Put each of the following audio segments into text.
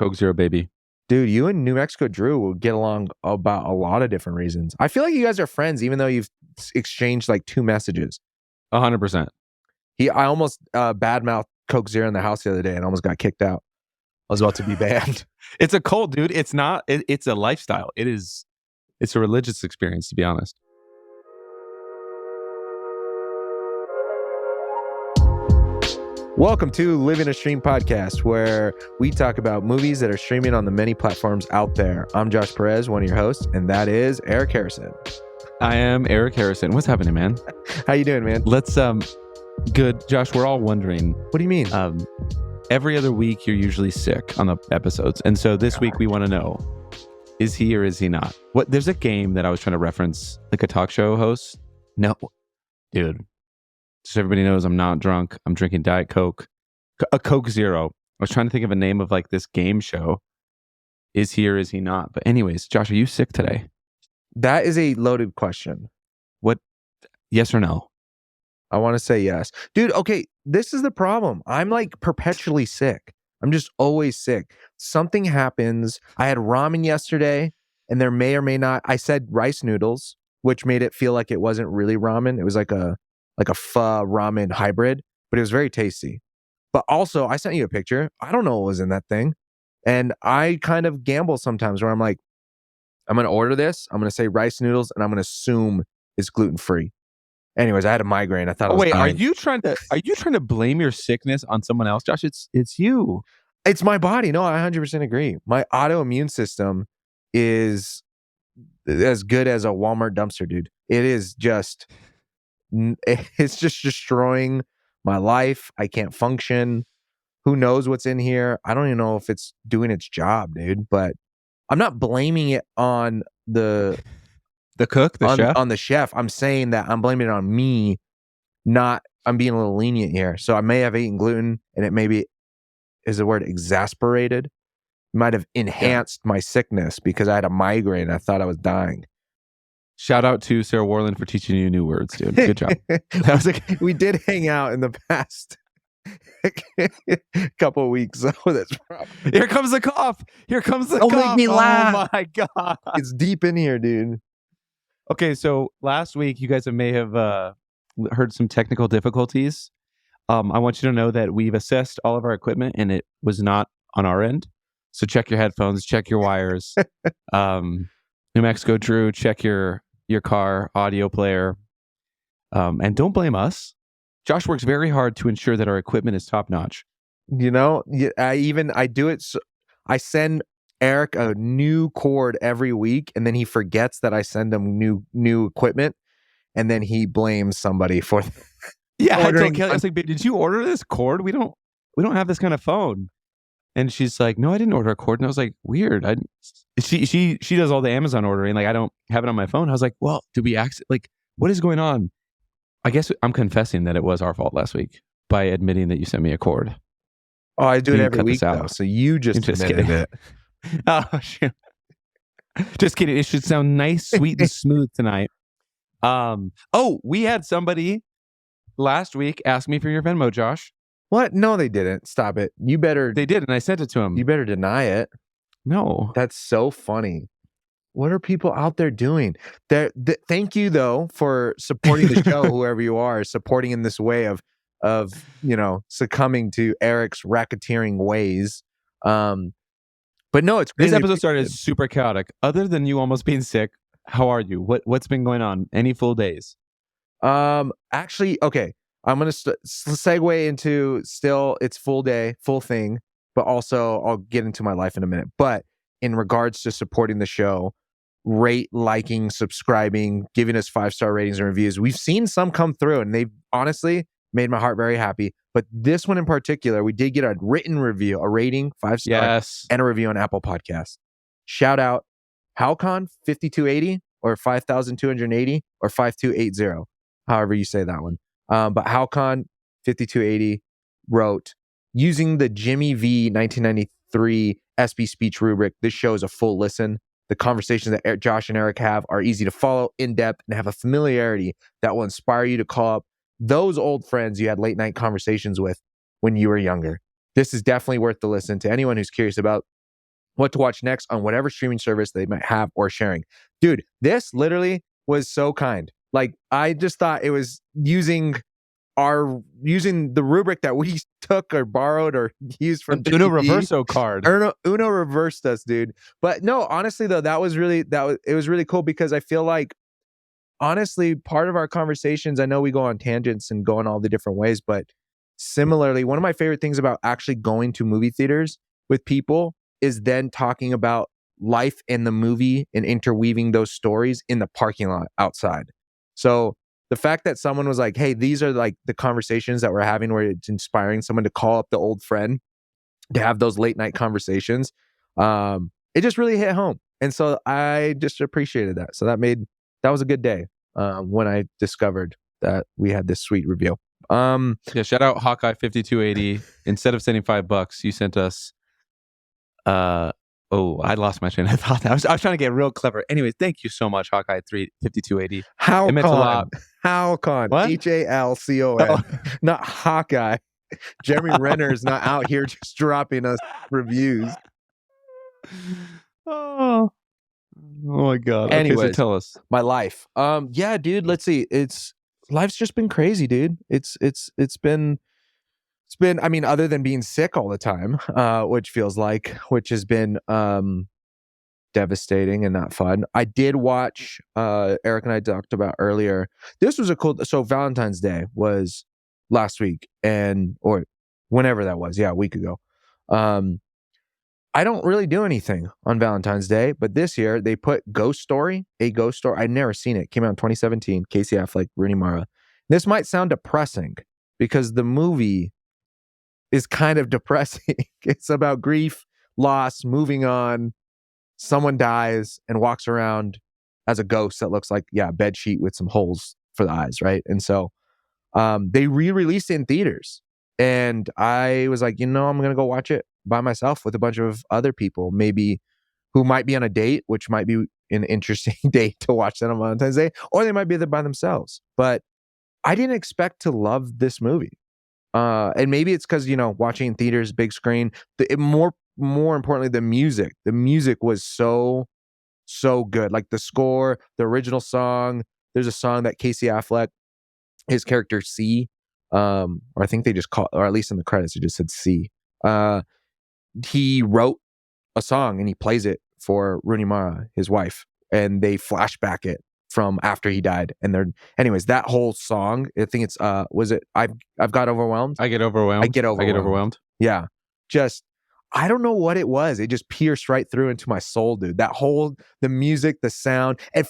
Coke Zero, baby. Dude, you and New Mexico Drew will get along about a lot of different reasons. I feel like you guys are friends, even though you've exchanged like 2 messages. 100%. I almost badmouthed Coke Zero in the house the other day and almost got kicked out. I was about to be banned. It's a cult, dude. It's not. It's a lifestyle. It's a religious experience, to be honest. Welcome to Living a Stream podcast, where we talk about movies that are streaming on the many platforms out there. I'm Josh Perez, one of your hosts, and that is Eric Harrison. I am Eric Harrison. What's happening, man? How you doing, man? Let's good, Josh. We're all wondering. What do you mean? Every other week you're usually sick on the episodes, and so this week we want to know: is he or is he not? What? There's a game that I was trying to reference, like a talk show host. No, dude. So everybody knows I'm not drunk. I'm drinking Diet Coke, a Coke Zero. I was trying to think of a name of like this game show. Is he or is he not? But anyways, Josh, are you sick today? That is a loaded question. What? Yes or no? I want to say yes. Dude, okay, this is the problem. I'm like perpetually sick. I'm just always sick. Something happens. I had ramen yesterday, and there may or may not, I said rice noodles, which made it feel like it wasn't really ramen. It was like a pho ramen hybrid, but it was very tasty. But also, I sent you a picture. I don't know what was in that thing. And I kind of gamble sometimes where I'm like, I'm going to order this. I'm going to say rice noodles, and I'm going to assume it's gluten-free. Anyways, I had a migraine. I thought I was dying. Are you trying to blame your sickness on someone else, Josh? It's you. It's my body. No, I 100% agree. My autoimmune system is as good as a Walmart dumpster, dude. It's just destroying my life. I can't function. Who knows what's in here? I don't even know if it's doing its job, dude. But I'm not blaming it on the cook, chef? On the chef. I'm saying that I'm blaming it on me. I'm being a little lenient here. So I may have eaten gluten, and it maybe is the word exasperated. Might have enhanced my sickness because I had a migraine. I thought I was dying. Shout out to Sarah Warland for teaching you new words, dude. Good job. That was we did hang out in the past couple of weeks. So that's Here comes the cough. Don't make me laugh. Oh my God. It's deep in here, dude. Okay, so last week you guys may have heard some technical difficulties. I want you to know that we've assessed all of our equipment and it was not on our end. So check your headphones, check your wires. New Mexico Drew, check your car audio player. And don't blame us. Josh works very hard to ensure that our equipment is top notch. You know, I do it. I send Eric a new cord every week, and then he forgets that I send him new equipment, and then he blames somebody for. Yeah, I told Kelly, I was like, "Babe, did you order this cord? We don't have this kind of phone." And she's like, "No, I didn't order a cord." And I was like, "Weird." She does all the Amazon ordering. Like, I don't have it on my phone. I was like, "Well, did we like what is going on?" I guess I'm confessing that it was our fault last week by admitting that you sent me a cord. Oh, I do it every week though. So you just admitted it. Oh, shit. Just kidding. It should sound nice, sweet, and smooth tonight. We had somebody last week ask me for your Venmo, Josh. What? No, they didn't. Stop it. You better. They did, and I sent it to him. You better deny it. No. That's so funny. What are people out there doing? Thank you though for supporting the show. Whoever you are, supporting in this way of succumbing to Eric's racketeering ways. But no, it's this episode started super chaotic. Other than you almost being sick, how are you? What's been going on? Any full days? Actually, okay. I'm gonna segue into still it's full day, full thing, but also I'll get into my life in a minute. But in regards to supporting the show, rate, liking, subscribing, giving us 5-star ratings and reviews. We've seen some come through, and they've honestly made my heart very happy. But this one in particular, we did get a written review, a rating, 5-star, yes, and a review on Apple Podcasts. Shout out Halcon 5280 or 5280 or 5280, however you say that one. But Halcon 5280 wrote, using the Jimmy V 1993 ESPY Speech rubric, this show is a full listen. The conversations that Josh and Eric have are easy to follow, in-depth, and have a familiarity that will inspire you to call up those old friends you had late night conversations with when you were younger. This is definitely worth the listen to anyone who's curious about what to watch next on whatever streaming service they might have or sharing. Dude, this literally was so kind. Like, I just thought it was using the rubric that we took or borrowed or used from Uno TV. Reverso card. Uno reversed us, dude. But no, honestly though, it was really cool because I feel like, honestly, part of our conversations, I know we go on tangents and go in all the different ways, but similarly, one of my favorite things about actually going to movie theaters with people is then talking about life in the movie and interweaving those stories in the parking lot outside. So the fact that someone was like, hey, these are like the conversations that we're having where it's inspiring someone to call up the old friend to have those late night conversations, it just really hit home. And so I just appreciated that. So that was a good day when I discovered that we had this sweet review. Yeah, shout out Hawkeye 5280. Instead of sending $5, you sent us I lost my train of thought. I was trying to get real clever. Anyways, thank you so much, Hawkeye 5280. How it meant a lot. Halcon. What? HALCON. Oh. Not Hawkeye. Jeremy Renner's not out here just dropping us reviews. Oh my god. Anyways, okay, so tell us. My life. Yeah, dude, let's see. Life's just been crazy, dude. It's been I mean, other than being sick all the time, which has been devastating and not fun. I did watch Eric and I talked about earlier. This was so Valentine's Day was last week or whenever that was, a week ago. I don't really do anything on Valentine's Day, but this year they put Ghost Story. I'd never seen it. Came out in 2017. Casey Affleck, Rooney Mara. This might sound depressing because the movie is kind of depressing. It's about grief, loss, moving on. Someone dies and walks around as a ghost that looks like, a bed sheet with some holes for the eyes, right? And so they re-released it in theaters. And I was like, I'm going to go watch it by myself with a bunch of other people, maybe who might be on a date, which might be an interesting date to watch that on Valentine's Day, or they might be there by themselves. But I didn't expect to love this movie. And maybe it's because, watching in theaters, big screen, more importantly, the music. The music was so good. Like the score, the original song. There's a song that Casey Affleck, his character C, or I think they just or at least in the credits, it just said C. He wrote a song and he plays it for Rooney Mara, his wife, and they flashback it from after he died. And anyways, that whole song, I think it's was it I've got overwhelmed. I get overwhelmed. Yeah. I don't know what it was. It just pierced right through into my soul, dude. The music, the sound, and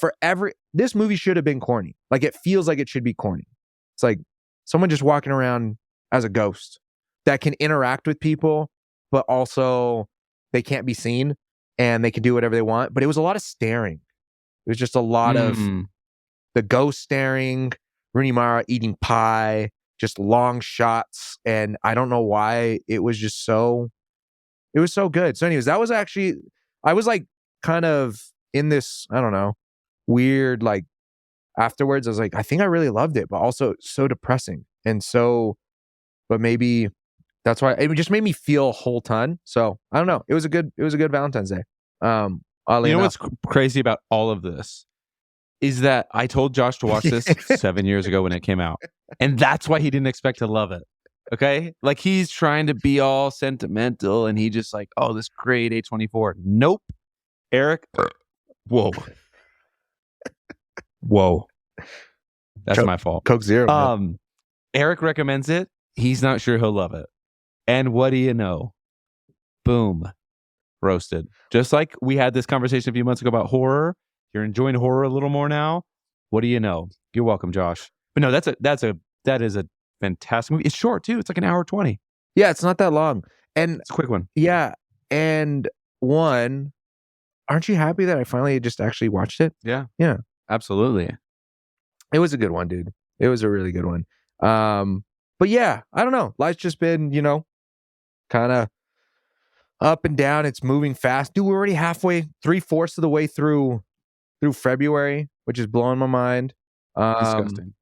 this movie should have been corny. Like, it feels like it should be corny. It's like someone just walking around as a ghost that can interact with people, but also they can't be seen and they can do whatever they want. But it was a lot of staring. It was just a lot of the ghost staring, Rooney Mara eating pie, just long shots. And I don't know why it was just so good. So anyways, that was actually, I was like kind of in this, I don't know, weird, like afterwards, I was like, I think I really loved it, but also so depressing. But maybe that's why it just made me feel a whole ton. So I don't know. It was a good Valentine's Day. What's crazy about all of this is that I told Josh to watch this 7 years ago when it came out. And that's why he didn't expect to love it. Okay? Like, he's trying to be all sentimental and he just like, oh, this great A24. Nope. Eric. Whoa. That's my fault. Coke Zero. Eric recommends it. He's not sure he'll love it. And what do you know? Boom. Roasted. Just like we had this conversation a few months ago about horror. You're enjoying horror a little more now. What do you know? You're welcome, Josh. But no, that is a fantastic movie. It's short too. It's like an hour 20. Yeah, it's not that long. And it's a quick one. Yeah. And aren't you happy that I finally just actually watched it? Yeah. Yeah. Absolutely. It was a good one, dude. It was a really good one. But yeah, I don't know. Life's just been, kind of up and down. It's moving fast. Dude, we're already halfway, 3/4 of the way through February, which is blowing my mind. Disgusting.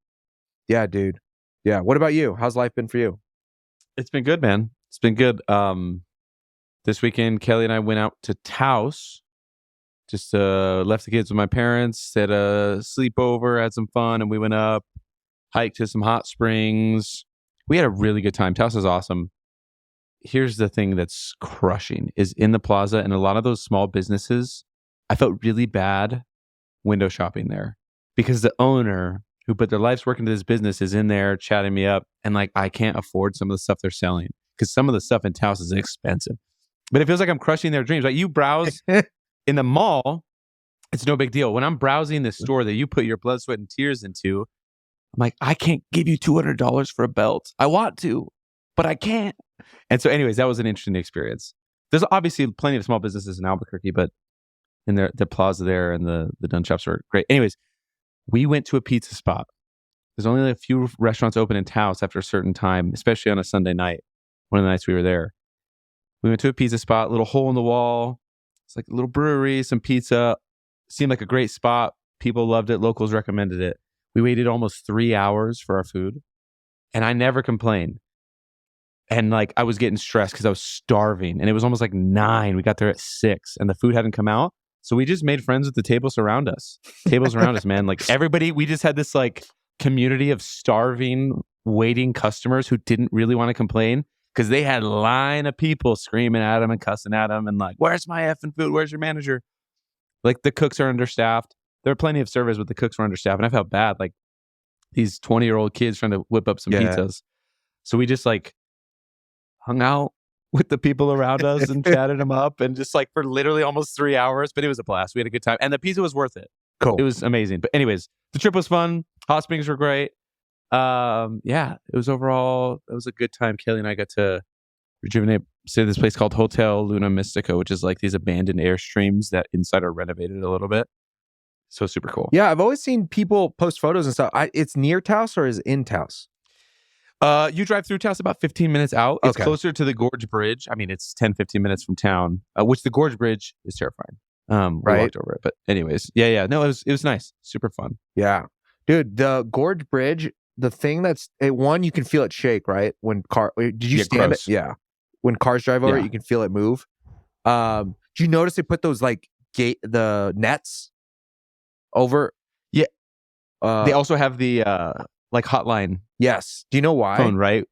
Yeah, dude. Yeah. What about you? How's life been for you? It's been good, man. It's been good. this weekend, Kelly and I went out to Taos. Just left the kids with my parents, had a sleepover, had some fun, and we went up, hiked to some hot springs. We had a really good time. Taos is awesome. Here's the thing that's crushing is in the plaza and a lot of those small businesses, I felt really bad window shopping there because the owner who put their life's work into this business is in there chatting me up, and like I can't afford some of the stuff they're selling because some of the stuff in Taos is expensive. But it feels like I'm crushing their dreams. Like you browse in the mall, it's no big deal. When I'm browsing the store that you put your blood, sweat, and tears into, I'm like, I can't give you $200 for a belt. I want to, but I can't. And so anyways, that was an interesting experience. There's obviously plenty of small businesses in Albuquerque, but in the plaza there and the done shops are great. Anyways, we went to a pizza spot. There's only a few restaurants open in Taos after a certain time, especially on a Sunday night. One of the nights we were there. We went to a pizza spot, little hole in the wall. It's like a little brewery, some pizza. Seemed like a great spot. People loved it. Locals recommended it. We waited almost 3 hours for our food. And I never complained. And like I was getting stressed because I was starving. And it was almost like 9. We got there at 6 and the food hadn't come out. So we just made friends with the tables around us. Tables around us, man. Like everybody, we just had this like community of starving, waiting customers who didn't really want to complain because they had a line of people screaming at them and cussing at them and like, where's my effing food? Where's your manager? Like the cooks are understaffed. There are plenty of servers, but the cooks were understaffed. And I felt bad. Like these 20-year-old kids trying to whip up some pizzas. So we just like hung out with the people around us and chatted them up and just like for literally almost 3 hours. But it was a blast. We had a good time. And the pizza was worth it. Cool. It was amazing. But anyways, the trip was fun. Hot springs were great. Yeah, it was overall, it was a good time. Kelly and I got to rejuvenate, stay at this place called Hotel Luna Mystica, which is like these abandoned airstreams that inside are renovated a little bit. So super cool. Yeah, I've always seen people post photos and stuff. It's near Taos or is in Taos? You drive through Taos about 15 minutes out. It's closer to the Gorge Bridge. I mean, it's 10, 15 minutes from town, which the Gorge Bridge is terrifying. We walked over it. But anyways, yeah. No, it was nice. Super fun. Yeah. Dude, the Gorge Bridge, the thing that's, one, you can feel it shake, right? When did you stand it? Yeah. When cars drive over it, you can feel it move. Do you notice they put those like the nets over? Yeah. They also have the like hotline. Yes. Do you know why? Phone, right?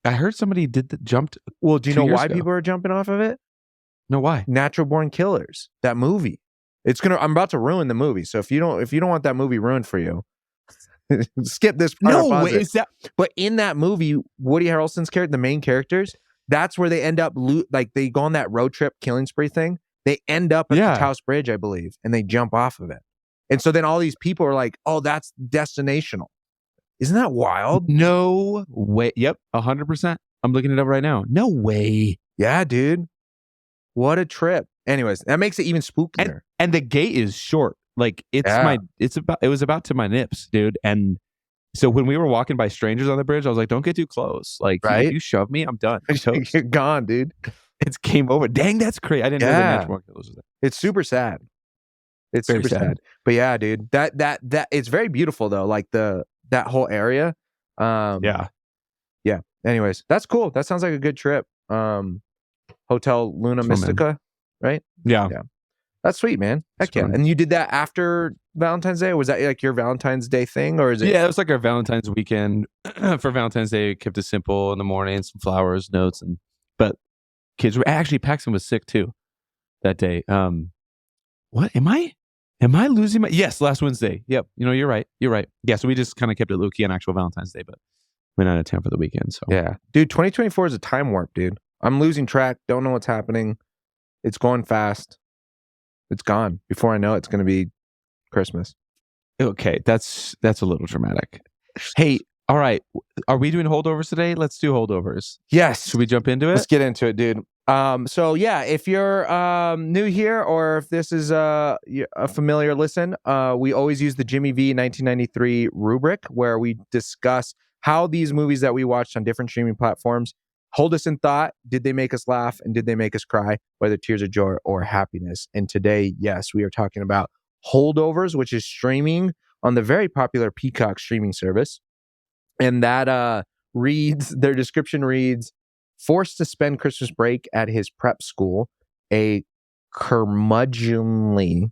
I heard somebody jumped. Well, do you know why people are jumping off of it? No, why? Natural Born Killers, that movie. I'm about to ruin the movie. So if you don't want that movie ruined for you, skip this part. No way. Is that? But in that movie, Woody Harrelson's character, the main characters, that's where they end up. Like they go on that road trip killing spree thing. They end up at the Taos Bridge, I believe, and they jump off of it. And so then all these people are like, "Oh, that's destinational." Isn't that wild? No way. Yep, 100%. I'm looking it up right now. No way. Yeah, dude. What a trip. Anyways, that makes it even spookier. And the gate is short. Like it was about to my nips, dude. And so when we were walking by strangers on the bridge, I was like, don't get too close. Like if you shove me, I'm done. You're gone, dude. It's game over. Dang, that's crazy. I didn't know the Natural Born Killers was there. It's super sad. It's very super sad. But yeah, dude. That it's very beautiful though. Like that whole area. Yeah. Anyways, that's cool. That sounds like a good trip. Hotel Luna Mystica, right? Yeah. That's sweet, man. Heck yeah. And you did that after Valentine's Day? Or was that like your Valentine's Day thing? Or is it? Yeah, it was like our Valentine's weekend. For Valentine's Day, we kept it simple in the morning, some flowers, notes, but kids were actually Paxton was sick too that day. What am I losing my? Yes, last Wednesday. Yep. You're right. Yeah. So we just kind of kept it low key on actual Valentine's Day, but went out of town for the weekend. So yeah, dude, 2024 is a time warp, dude. I'm losing track. Don't know what's happening. It's going fast. It's gone. Before I know it, it's going to be Christmas. Okay, that's a little dramatic. Hey, all right. Are we doing holdovers today? Let's do holdovers. Yes. Should we jump into it? Let's get into it, dude. So yeah, if you're new here or if this is a familiar listen, we always use the Jimmy V 1993 rubric where we discuss how these movies that we watched on different streaming platforms hold us in thought. Did they make us laugh and did they make us cry, whether tears of joy or happiness? And today, yes, we are talking about Holdovers, which is streaming on the very popular Peacock streaming service. And that their description reads, forced to spend Christmas break at his prep school, a curmudgeonly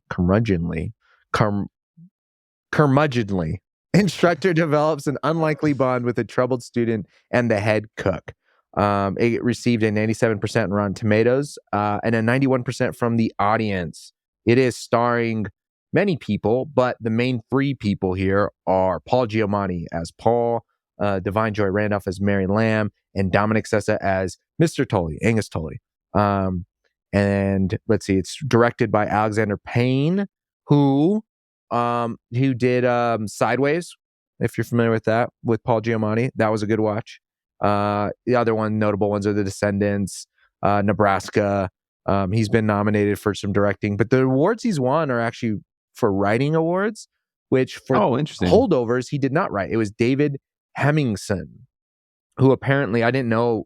instructor develops an unlikely bond with a troubled student and the head cook. It received a 97% on Rotten Tomatoes and a 91% from the audience. It is starring many people, but the main three people here are Paul Giamatti as Paul, Divine Joy Randolph as Mary Lamb, and Dominic Sessa as Mr. Tully, Angus Tully. And let's see, it's directed by Alexander Payne, who did Sideways, if you're familiar with that, with Paul Giamatti. That was a good watch. The other notable ones are The Descendants, Nebraska. He's been nominated for some directing, but the awards he's won are actually for writing awards, which for interesting. Holdovers, he did not write. It was David Hemmingson, who apparently, I didn't know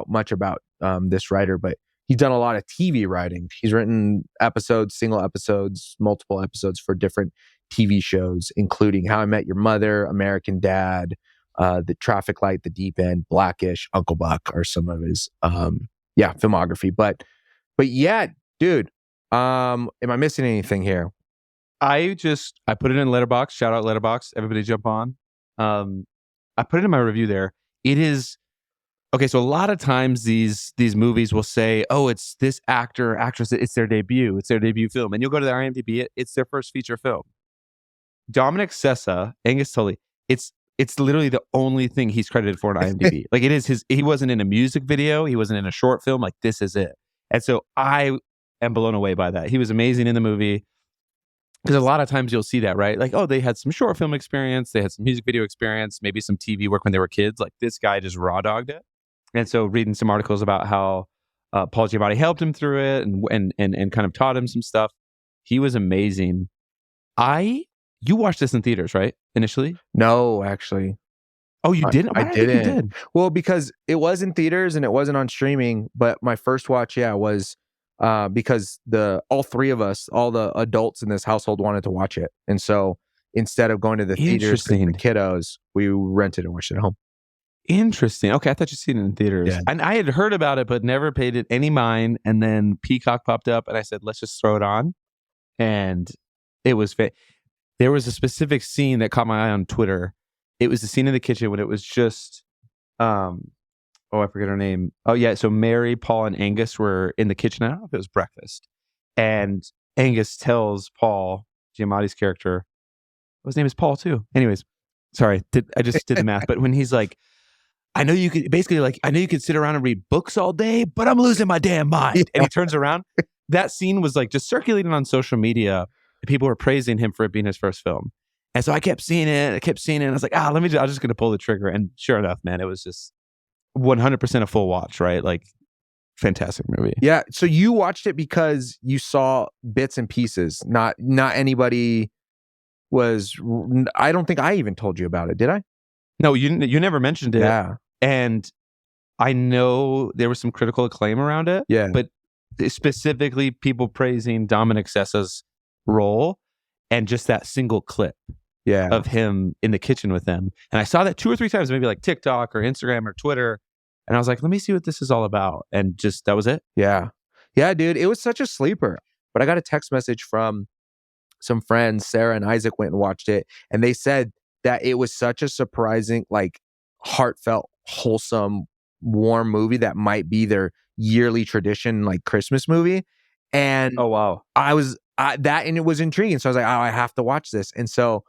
much about this writer, but he's done a lot of TV writing. He's written episodes, single episodes, multiple episodes for different TV shows, including How I Met Your Mother, American Dad, The Traffic Light, The Deep End, Blackish, Uncle Buck are some of his filmography. But yeah, dude, am I missing anything here? I put it in Letterboxd. Shout out Letterboxd. Everybody jump on. I put it in my review there. It is okay. So a lot of times these movies will say, "Oh, it's this actor, actress. It's their debut. It's their debut film." And you'll go to their IMDb. It's their first feature film. Dominic Sessa, Angus Tully. It's literally the only thing he's credited for on IMDb. Like it is his. He wasn't in a music video. He wasn't in a short film. Like this is it. And so I am blown away by that. He was amazing in the movie. Because a lot of times you'll see that, right? Like, oh, they had some short film experience, they had some music video experience, maybe some TV work when they were kids. Like this guy just raw dogged it. And so reading some articles about how Paul Giamatti helped him through it and kind of taught him some stuff. He was amazing. You watched this in theaters, right? Initially? No, actually. Oh, you didn't? I didn't. You did? Well, because it was in theaters and it wasn't on streaming. But my first watch, was because all three of us, all the adults in this household wanted to watch it. And so instead of going to the theaters with the kiddos, we rented and watched it at home. Interesting. Okay, I thought you'd seen it in theaters. Yeah. And I had heard about it, but never paid it any mind. And then Peacock popped up and I said, let's just throw it on. And it was there was a specific scene that caught my eye on Twitter. It was the scene in the kitchen when it was just I forget her name. Oh, yeah. So Mary, Paul, and Angus were in the kitchen. I don't know if it was breakfast. And Angus tells Paul, Giamatti's character, his name is Paul too. Anyways, sorry. I just did the math. But when he's like, I know you could sit around and read books all day, but I'm losing my damn mind. Yeah. And he turns around. That scene was like just circulating on social media. People were praising him for it being his first film. And so I kept seeing it. I was like, I'm just going to pull the trigger. And sure enough, man, it was just 100% a full watch, right? Like, fantastic movie. Yeah. So you watched it because you saw bits and pieces. Not anybody was. I don't think I even told you about it. Did I? No, you never mentioned it. Yeah. And I know there was some critical acclaim around it. Yeah. But specifically, people praising Dominic Sessa's role and just that single clip. Yeah. Of him in the kitchen with them. And I saw that 2 or 3 times, maybe like TikTok or Instagram or Twitter. And I was like, let me see what this is all about. And just, that was it. Yeah. Yeah, dude. It was such a sleeper. But I got a text message from some friends, Sarah and Isaac went and watched it. And they said that it was such a surprising, like heartfelt, wholesome, warm movie that might be their yearly tradition, like Christmas movie. And oh, wow. And it was intriguing. So I was like, oh, I have to watch this. And so,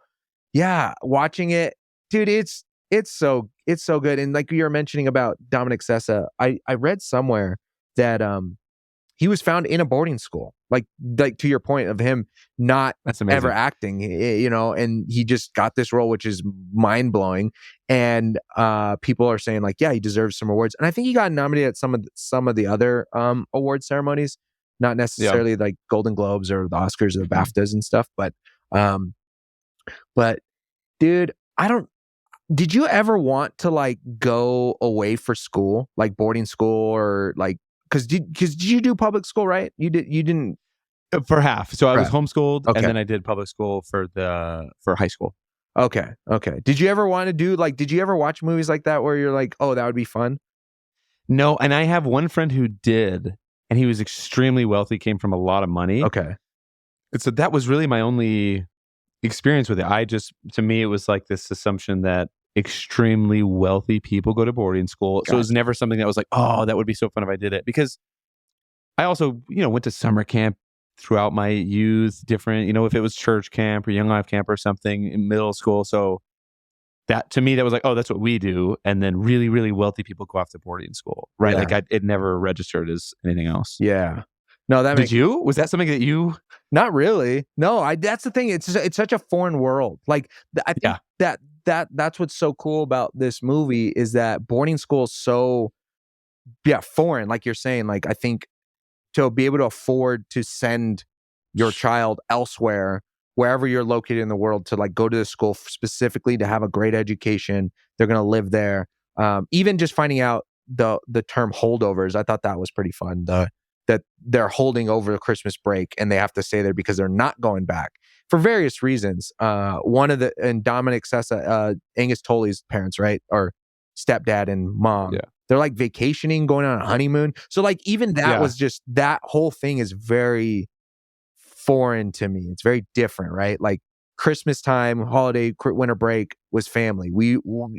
yeah, watching it, dude, it's so good. And like you were mentioning about Dominic Sessa, I read somewhere that he was found in a boarding school, like to your point of him not ever acting, and he just got this role, which is mind blowing. And people are saying like, yeah, he deserves some awards. And I think he got nominated at some of the other award ceremonies, not necessarily like Golden Globes or the Oscars or the BAFTAs and stuff, but dude, did you ever want to like go away for school, like boarding school or like, cause did you do public school, right? You didn't for half. So I was homeschooled and then I did public school for high school. Okay. Did you ever want to did you ever watch movies like that where you're like, oh, that would be fun? No, and I have one friend who did, and he was extremely wealthy, came from a lot of money. Okay. And so that was really my only experience with it. To me, it was like this assumption that extremely wealthy people go to boarding school. So it was never something that was like, oh, that would be so fun if I did it. Because I also, went to summer camp throughout my youth, different, if it was church camp or young life camp or something in middle school. So that to me, that was like, oh, that's what we do. And then really, really wealthy people go off to boarding school, right? Yeah. Like it never registered as anything else. Yeah. No, that Did you? Was that something that you? Not really. No, that's the thing. It's such a foreign world. Like I think that's what's so cool about this movie is that boarding school is so foreign. Like you're saying, like I think to be able to afford to send your child elsewhere, wherever you're located in the world, to like go to the school specifically to have a great education, they're gonna live there. Even just finding out the term holdovers, I thought that was pretty fun. That they're holding over the Christmas break and they have to stay there because they're not going back for various reasons. And Dominic Sessa, Angus Tolley's parents, right? Or stepdad and mom. Yeah. They're like vacationing, going on a honeymoon. So like even that was just, that whole thing is very foreign to me. It's very different, right? Like Christmas time, holiday, winter break was family.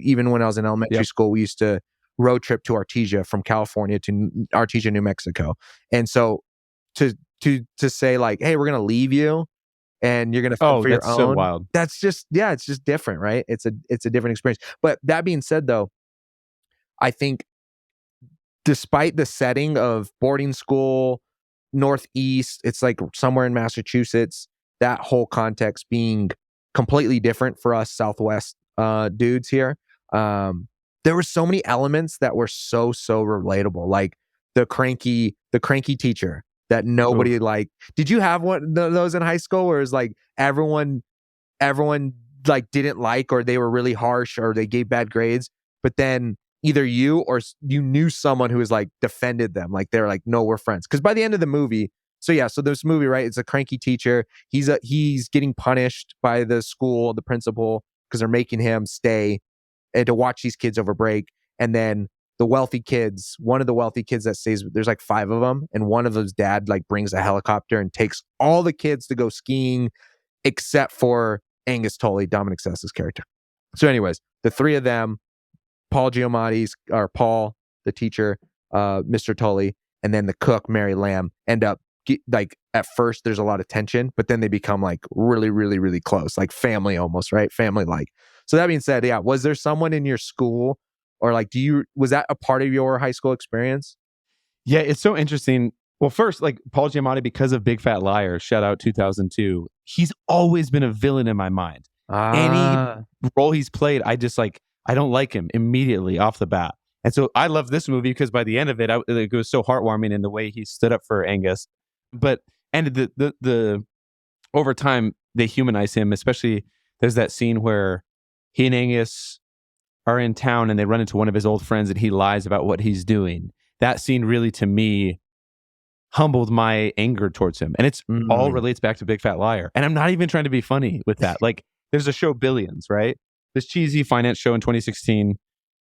Even when I was in elementary school, we used to road trip to Artesia from California to Artesia, New Mexico. And so to say like, hey, we're going to leave you and you're going to fend for your own. So wild. That's just, it's just different, right? It's a different experience. But that being said though, I think despite the setting of boarding school, Northeast, it's like somewhere in Massachusetts, that whole context being completely different for us Southwest dudes here. There were so many elements that were so relatable, like the cranky teacher that nobody liked. Did you have one of those in high school where it's like everyone like didn't like, or they were really harsh, or they gave bad grades, but then either you or you knew someone who was like defended them, like they're like, no, we're friends? Because by the end of the movie, so this movie, right, it's a cranky teacher. He's getting punished by the school, the principal, because they're making him stay and to watch these kids over break. And then the wealthy kids, one of the wealthy kids that stays, there's like 5 of them, and one of them's dad like brings a helicopter and takes all the kids to go skiing except for Angus Tolley, Dominic Sessa's character. So anyways, the 3 of them, Paul, the teacher, Mr. Tolley, and then the cook, Mary Lamb, end up like at first there's a lot of tension, but then they become like really, really, really close, like family almost, right? Family like. So that being said, was there someone in your school, or like was that a part of your high school experience? Yeah, it's so interesting. Well, first, like Paul Giamatti, because of Big Fat Liar, shout out 2002, he's always been a villain in my mind. Any role he's played, I don't like him immediately off the bat. And so I love this movie because by the end of it, it was so heartwarming in the way he stood up for Angus. And the over time, they humanize him, especially there's that scene where he and Angus are in town and they run into one of his old friends and he lies about what he's doing. That scene really, to me, humbled my anger towards him. And it's all relates back to Big Fat Liar. And I'm not even trying to be funny with that. Like, there's a show, Billions, right? This cheesy finance show in 2016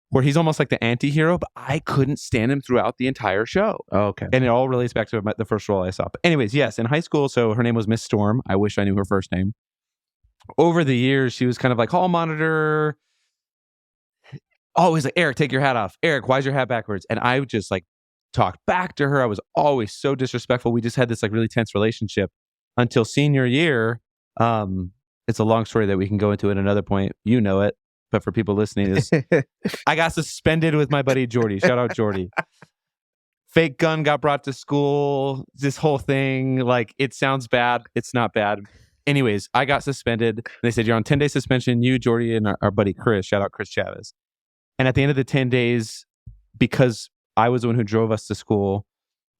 where he's almost like the anti-hero, but I couldn't stand him throughout the entire show. Oh, okay. And it all relates back to the first role I saw. But anyways, yes, in high school, so her name was Miss Storm. I wish I knew her first name. Over the years, she was kind of like hall monitor. Always like, Eric, take your hat off. Eric, why is your hat backwards? And I would just like talk back to her. I was always so disrespectful. We just had this like really tense relationship until senior year. It's a long story that we can go into at another point. You know it. But for people listening, I got suspended with my buddy Jordy. Shout out Jordy. Fake gun got brought to school. This whole thing, like, it sounds bad. It's not bad. Anyways, I got suspended. They said, you're on 10-day suspension. You, Jordy, and our buddy Chris. Shout out Chris Chavez. And at the end of the 10 days, because I was the one who drove us to school,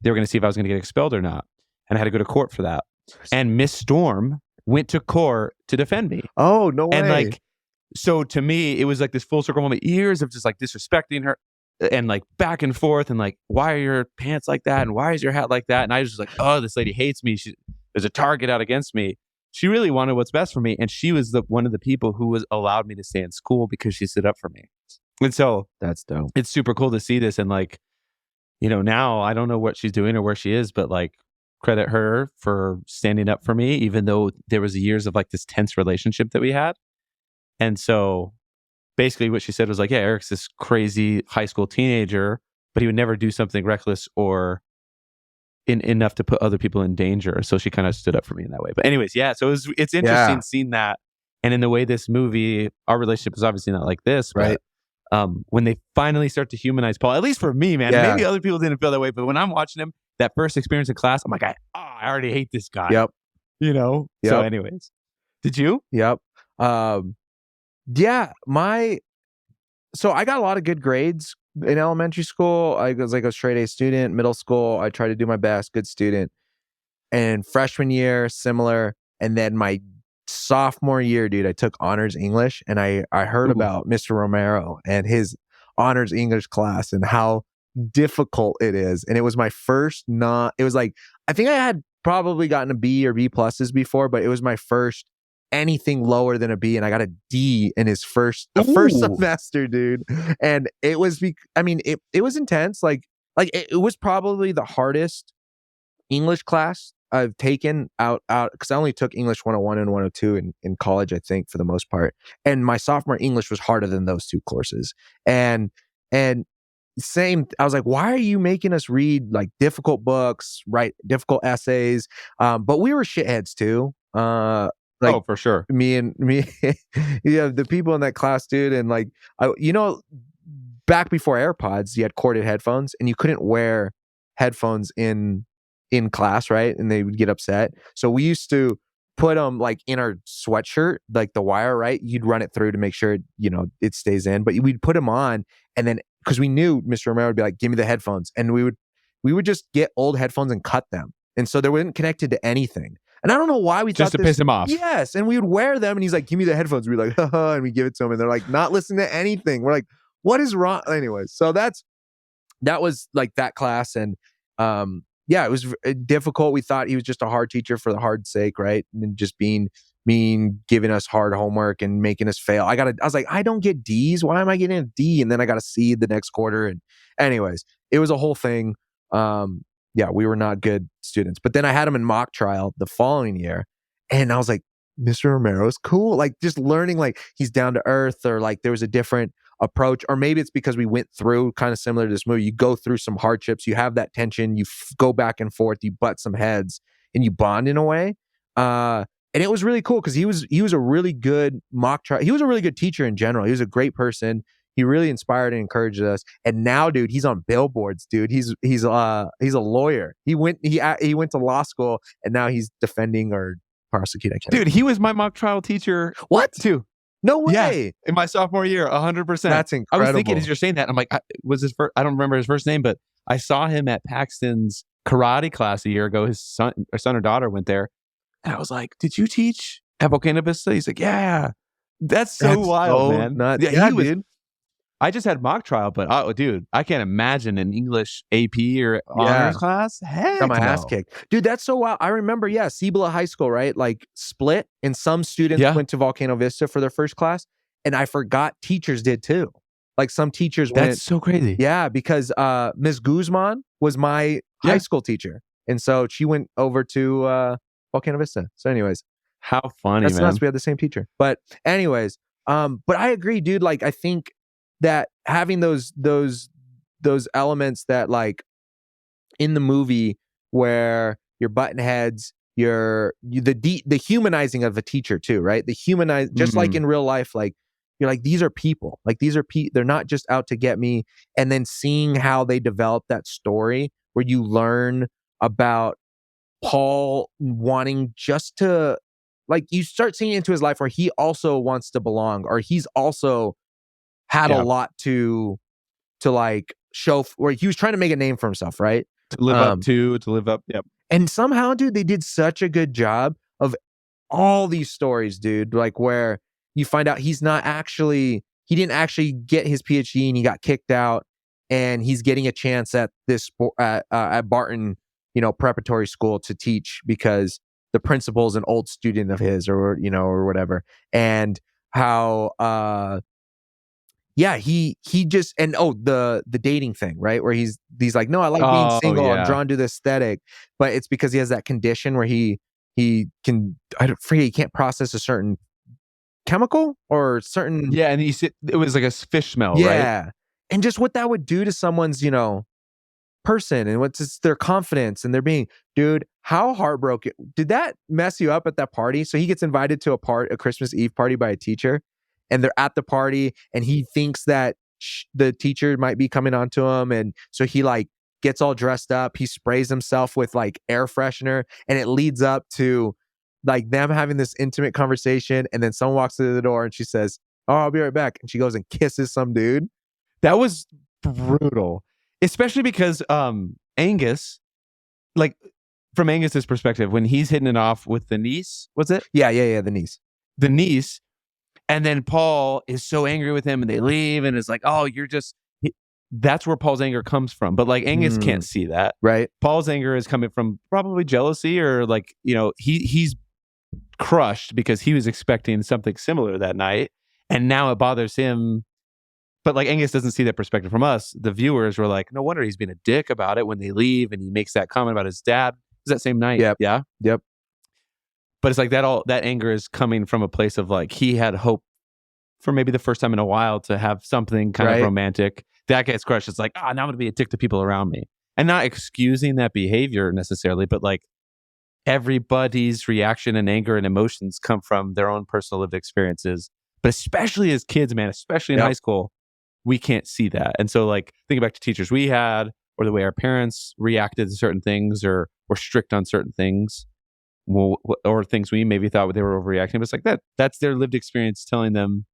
they were going to see if I was going to get expelled or not. And I had to go to court for that. And Miss Storm went to court to defend me. Oh, no way. And like, so to me, it was like this full circle moment, years of just like disrespecting her and like back and forth and like, why are your pants like that? And why is your hat like that? And I was just like, oh, this lady hates me. There's a target out against me. She really wanted what's best for me. And she was one of the people who allowed me to stay in school because she stood up for me. And so that's dope. It's super cool to see this. And like, now I don't know what she's doing or where she is, but like credit her for standing up for me, even though there was years of like this tense relationship that we had. And so basically what she said was like, yeah, Eric's this crazy high school teenager, but he would never do something reckless or enough to put other people in danger. So she kind of stood up for me in that way. But anyways, yeah. So it's interesting seeing that. And in the way this movie, our relationship is obviously not like this, Right. but when they finally start to humanize Paul, at least for me, man, Yeah. maybe other people didn't feel that way, but when I'm watching him, that first experience in class, I'm like, I already hate this guy. Yep. So Yep. anyways, did you? Yep. Yeah. So I got a lot of good grades in elementary school. I was like a straight A student. Middle school, I tried to do my best, good student. And freshman year, similar. And then my sophomore year, dude, I took honors English, and I heard about Mr. Romero and his honors English class and how difficult it is. And it was my first it was like, I think I had probably gotten a B or B pluses before, but it was my first anything lower than a B, and I got a D in his first semester, dude. And it was, it was intense. Like it was probably the hardest English class I've taken out because I only took English 101 and 102 in college, I think, for the most part. And my sophomore English was harder than those two courses. And same, I was like, why are you making us read like difficult books, write difficult essays? But we were shitheads too. Like, for sure. Me, yeah, the people in that class, dude. And like, back before AirPods, you had corded headphones, and you couldn't wear headphones in class, right? And they would get upset. So we used to put them like in our sweatshirt, like the wire, right? You'd run it through to make sure, it stays in, but we'd put them on. And then, because we knew Mr. Romero would be like, give me the headphones. And we would just get old headphones and cut them. And so they weren't connected to anything. And I don't know why we just thought to piss him off. Yes. And we would wear them, and he's like, give me the headphones. We'd be like, haha, and we give it to him, and they're like, not listening to anything. We're like, what is wrong? Anyways, so that was like that class. And yeah, it was difficult. We thought he was just a hard teacher for the hard sake, right? And just being mean, giving us hard homework and making us fail. I was like, I don't get D's. Why am I getting a D? And then I got a C the next quarter. And anyways, it was a whole thing. Yeah, we were not good students. But then I had him in mock trial the following year, and I was like, Mr. Romero's cool. Like, just learning, like, he's down to earth, or like there was a different approach, or maybe it's because we went through kind of similar to this movie. You go through some hardships, you have that tension, you go back and forth, you butt some heads, and you bond in a way. And it was really cool because he was a really good mock trial. He was a really good teacher in general. He was a great person. He really inspired and encouraged us. And now, dude, he's on billboards, dude. He's a lawyer. He went to law school, and now he's defending or prosecuting. Dude, he was my mock trial teacher. What? Too. No way. Yeah, in my sophomore year, 100%. That's incredible. I was thinking as you're saying that, I'm like, I don't remember his first name, but I saw him at Paxton's karate class a year ago. His son or daughter went there, and I was like, "Did you teach at Volcano Vista?" He's like, "Yeah." That's wild, man. Nuts. Yeah, he was, dude. I just had mock trial, but dude, I can't imagine an English AP or honors class. Heck, got my ass kicked, dude. That's so wild. I remember, Cibola High School, right? Like split, and some students went to Volcano Vista for their first class, and I forgot teachers did too. Like some teachers went. That's so crazy. Yeah, because Ms. Guzman was my high school teacher, and so she went over to Volcano Vista. So, anyways, how funny, that's man. nuts. We had the same teacher, but anyways, but I agree, dude. Like, I think that having those elements that, like, in the movie where you're button heads, the humanizing of a teacher too, right? The just like in real life, like, you're like, these are people, like, they're not just out to get me. And then seeing how they develop that story where you learn about Paul wanting just to, like, you start seeing into his life where he also wants to belong, or he's also had a lot to like show, where he was trying to make a name for himself, right? To live up. Yep. And somehow, dude, they did such a good job of all these stories, dude, like where you find out he didn't actually get his PhD, and he got kicked out, and he's getting a chance at this at Barton, preparatory school to teach because the principal's an old student of his, or whatever. And how yeah, he just, and the dating thing, right? Where he's like, no, I like being Oh single. I'm yeah. drawn to the aesthetic, but it's because he has that condition where he can, I don't forget, he can't process a certain chemical or certain, Yeah, and it was like a fish smell, right? yeah, and just what that would do to someone's, person, and what's just their confidence and their being. Dude, how heartbroken did that mess you up at that party? So he gets invited to a Christmas Eve party by a teacher, and they're at the party, and he thinks that the teacher might be coming on to him, and so he like gets all dressed up, he sprays himself with like air freshener, and it leads up to like them having this intimate conversation, and then someone walks through the door and she says, oh, I'll be right back, and she goes and kisses some dude. That was brutal. Especially because Angus, like from Angus's perspective, when he's hitting it off with the niece, was it? Yeah, the niece. The niece, and then Paul is so angry with him, and they leave, and it's like, oh, that's where Paul's anger comes from. But like Angus can't see that, right? Paul's anger is coming from probably jealousy, or like he's crushed because he was expecting something similar that night, and now it bothers him. But like Angus doesn't see that perspective from us. The viewers were like, no wonder he's being a dick about it when they leave, and he makes that comment about his dad. It was that same night. Yep. Yeah. Yep. But it's like that anger is coming from a place of like, he had hope for maybe the first time in a while to have something kind of romantic. That gets crushed. It's like, now I'm going to be a dick to people around me. And not excusing that behavior necessarily, but like everybody's reaction and anger and emotions come from their own personal lived experiences. But especially as kids, man, especially in high school, we can't see that. And so like thinking back to teachers we had, or the way our parents reacted to certain things, or were strict on certain things, or things we maybe thought they were overreacting. But it's like that's their lived experience telling them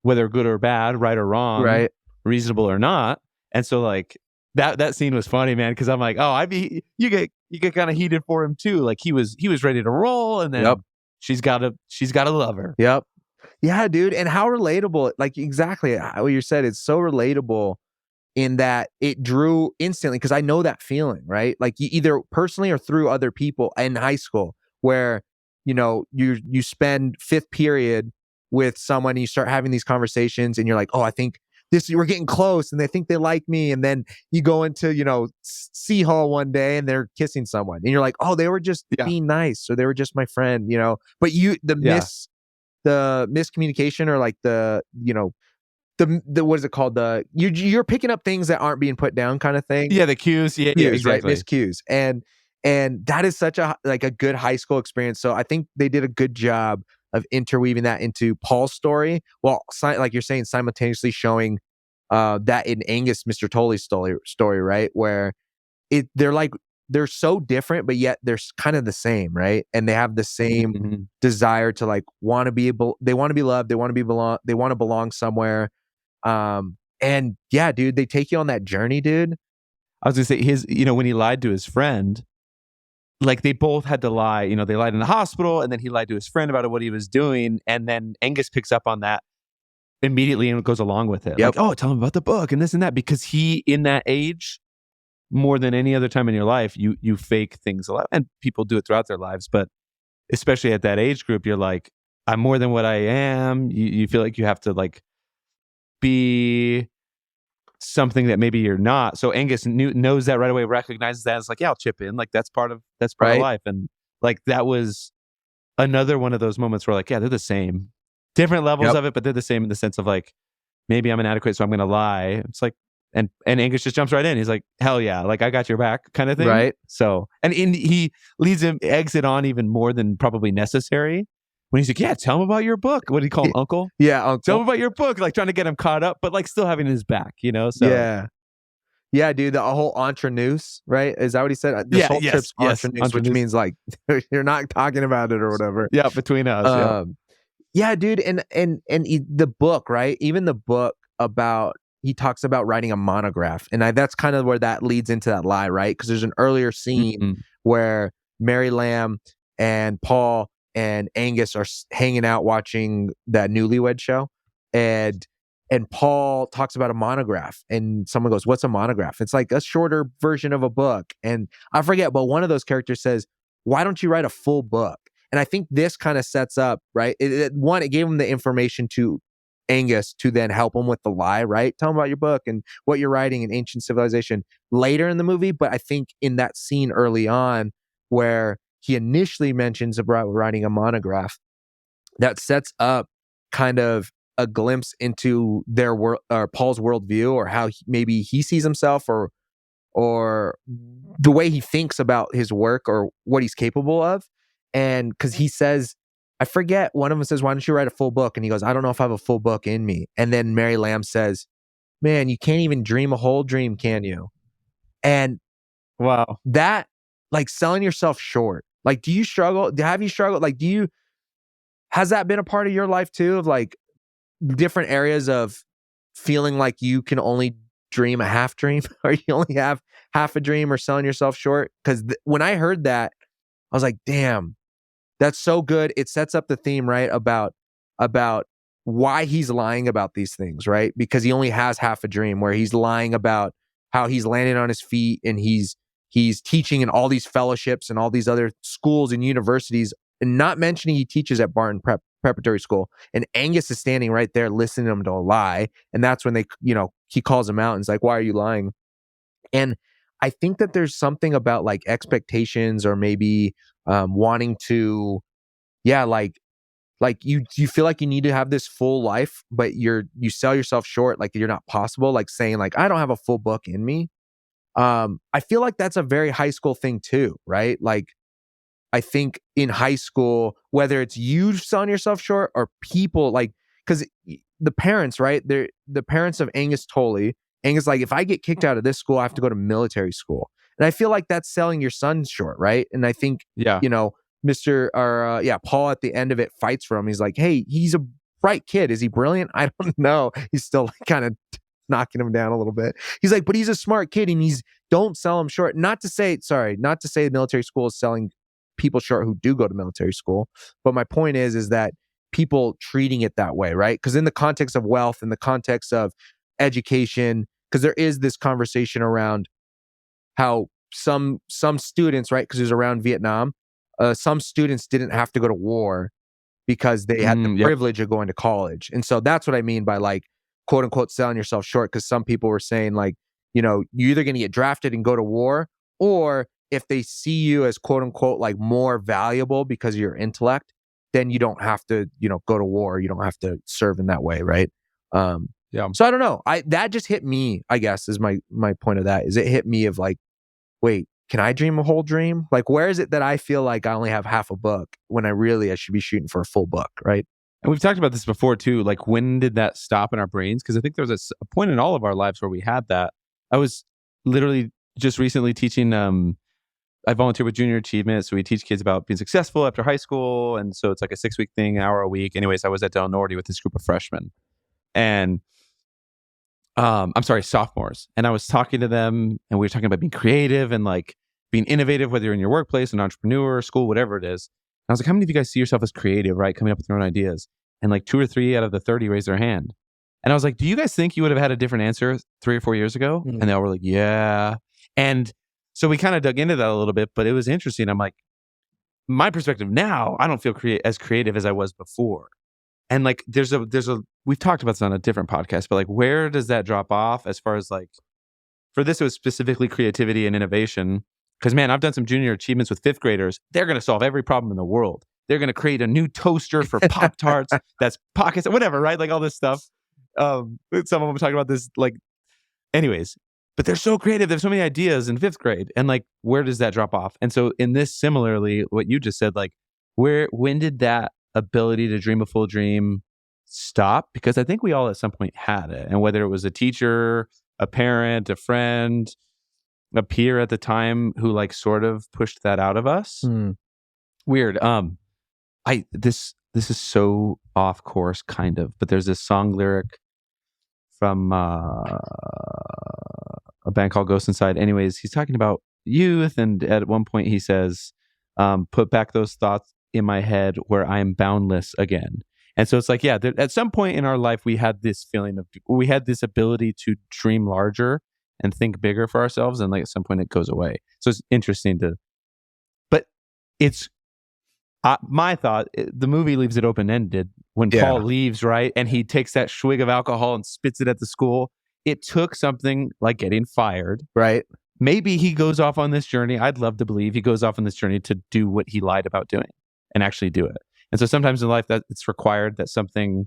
whether good or bad, right or wrong, right, reasonable or not. And so like that scene was funny, man, because I'm like, oh, you get kind of heated for him too. Like he was ready to roll, and then she's got to love her. Yep. Yeah, dude. And how relatable, like exactly what you said, it's so relatable in that it drew instantly, because I know that feeling, right? Like either personally or through other people in high school, where, you spend fifth period with someone, and you start having these conversations, and you're like, oh, I think we're getting close, and they think they like me. And then you go into, C Hall one day, and they're kissing someone, and you're like, oh, they were just being nice, or they were just my friend, but the miscommunication, or like the what is it called? You're picking up things that aren't being put down, kind of thing. Yeah, the cues. Yeah, exactly. Right? Miscues. And that is such a good high school experience. So I think they did a good job of interweaving that into Paul's story, while like you're saying, simultaneously showing that in Angus, Mr. Tully's story, right? Where they're so different, but yet they're kind of the same, right? And they have the same desire to like want to be able, they want to be loved, they want to belong somewhere. And yeah, dude, they take you on that journey, dude. I was gonna say when he lied to his friend, like they both had to lie. They lied in the hospital, and then he lied to his friend about what he was doing, and then Angus picks up on that immediately and goes along with it. Yep. Like, oh, tell him about the book and this and that, because he, in that age, more than any other time in your life, you fake things a lot, and people do it throughout their lives, but especially at that age group, you're like, I'm more than what I am. You feel like you have to like be something that maybe you're not. So Angus knows that right away, recognizes that. It's like, yeah, I'll chip in. Like that's part of life. And like that was another one of those moments where like, yeah, they're the same, different levels of it, but they're the same in the sense of like, maybe I'm inadequate, so I'm going to lie. It's like, and Angus just jumps right in. He's like, hell yeah, like I got your back, kind of thing. Right. So, and he leads him, eggs it on even more than probably necessary. When he's like, yeah, tell him about your book. What do you call him, uncle? Yeah, uncle. Tell him about your book, like trying to get him caught up, but like still having his back, So yeah, dude, the whole entre nous, right? Is that what he said? This whole trip's entre nous, which means like you're not talking about it or whatever. Yeah, between us. Yeah, dude, and the book, right? Even the book he talks about writing a monograph, and that's kind of where that leads into that lie, right? Because there's an earlier scene where Mary Lamb and Paul and Angus are hanging out watching that Newlywed show, and Paul talks about a monograph, and someone goes, "What's a monograph?" It's like a shorter version of a book, and I forget, but one of those characters says, "Why don't you write a full book?" And I think this kind of sets up, right? It gave him the information to Angus to then help him with the lie, right? Tell him about your book and what you're writing in Ancient Civilization later in the movie. But I think in that scene early on where he initially mentions about writing a monograph, that sets up kind of a glimpse into their world, or Paul's worldview, or how maybe he sees himself, or the way he thinks about his work or what he's capable of. And because he says, I forget, one of them says, why don't you write a full book? And he goes, I don't know if I have a full book in me. And then Mary Lamb says, man, you can't even dream a whole dream, can you? And wow, that, like, selling yourself short. Like, do you struggle? Have you struggled? Like, has that been a part of your life too, of like different areas of feeling like you can only dream a half dream, or you only have half a dream, or selling yourself short? Because when I heard that, I was like, damn, that's so good. It sets up the theme, right? About why he's lying about these things, right? Because he only has half a dream, where he's lying about how he's landing on his feet and he's teaching in all these fellowships and all these other schools and universities, and not mentioning he teaches at Barton Preparatory School. And Angus is standing right there listening to him to lie. And that's when he calls him out and is like, why are you lying? And I think that there's something about like expectations, or maybe wanting to, like you feel like you need to have this full life, but you sell yourself short, like you're not possible, like saying like, I don't have a full book in me. I feel like that's a very high school thing too, right? Like, I think in high school, whether it's you selling yourself short, or people like, because the parents, right? They're the parents of Angus Tolley. Angus, like, if I get kicked out of this school, I have to go to military school. And I feel like that's selling your son short, right? And I think, yeah, Paul at the end of it fights for him. He's like, hey, he's a bright kid. Is he brilliant? I don't know. He's still like kind of knocking him down a little bit. He's like, but he's a smart kid, and don't sell him short. Not to say military school is selling people short who do go to military school. But my point is that people treating it that way, right? Because in the context of wealth, in the context of education, because there is this conversation around how some students, right? Because it was around Vietnam, some students didn't have to go to war because they had the privilege of going to college. And so that's what I mean by like, quote unquote, selling yourself short. Because some people were saying like, you're either going to get drafted and go to war, or if they see you as quote unquote like more valuable because of your intellect, then you don't have to, go to war. You don't have to serve in that way, right? So I don't know. That just hit me, I guess, is my point of that. Is it hit me of like, wait, can I dream a whole dream? Like, where is it that I feel like I only have half a book when I should be shooting for a full book, right? And we've talked about this before too. Like, when did that stop in our brains? Because I think there was a point in all of our lives where we had that. I was literally just recently teaching. I volunteer with Junior Achievement, so we teach kids about being successful after high school, and so it's like a 6-week thing, an hour a week. Anyways, I was at Del Norte with this group of freshmen, and sophomores, and I was talking to them, and we were talking about being creative and like being innovative, whether you're in your workplace, an entrepreneur, school, whatever it is. And I was like, how many of you guys see yourself as creative, right? Coming up with your own ideas. And like 2 or 3 out of the 30 raised their hand. And I was like, do you guys think you would have had a different answer 3 or 4 years ago? Mm-hmm. And they all were like, yeah. And so we kind of dug into that a little bit, but it was interesting. I'm like, my perspective now, I don't feel as creative as I was before. And like, we've talked about this on a different podcast, but like, where does that drop off as far as like, for this, it was specifically creativity and innovation. Because man, I've done some junior achievements with 5th graders. They're going to solve every problem in the world. They're going to create a new toaster for Pop-Tarts that's pockets, whatever, right? Like all this stuff. Some of them talking about this, like, anyways, but they're so creative. There's so many ideas in 5th grade. And like, where does that drop off? And so in this, similarly, what you just said, like, when did that ability to dream a full dream stop? Because I think we all at some point had it. And whether it was a teacher, a parent, a friend, a peer at the time who like sort of pushed that out of us. Weird. This is so off course, kind of, but there's this song lyric from a band called Ghost Inside. Anyways, he's talking about youth, and at one point he says, put back those thoughts in my head where I am boundless again. And so it's like, yeah, at some point in our life, we had this feeling we had this ability to dream larger and think bigger for ourselves, and like at some point it goes away. So it's interesting but it's my thought, the movie leaves it open-ended when Paul leaves, right? And he takes that swig of alcohol and spits it at the school. It took something like getting fired. Right. Maybe he goes off on this journey. I'd love to believe he goes off on this journey to do what he lied about doing and actually do it. And so sometimes in life that it's required that something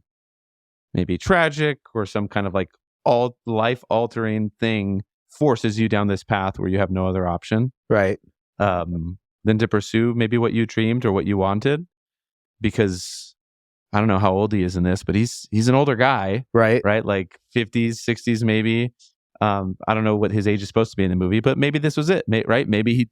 maybe tragic or some kind of like all life altering thing forces you down this path where you have no other option. Right. Than to pursue maybe what you dreamed or what you wanted. Because I don't know how old he is in this, but he's an older guy. Right. Right. Like 50s, 60s, maybe. I don't know what his age is supposed to be in the movie, but maybe this was it, right? Maybe he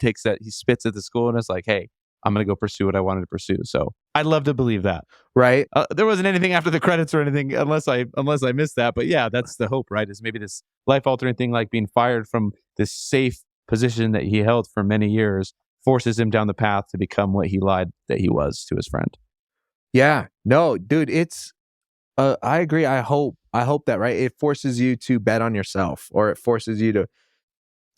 spits at the school and is like, hey, I'm going to go pursue what I wanted to pursue. So I'd love to believe that. Right. There wasn't anything after the credits or anything, unless I missed that. But yeah, that's the hope, right? Is maybe this life-altering thing like being fired from this safe position that he held for many years forces him down the path to become what he lied that he was to his friend. Yeah. No, dude, it's I agree. I hope that, right? It forces you to bet on yourself, or it forces you to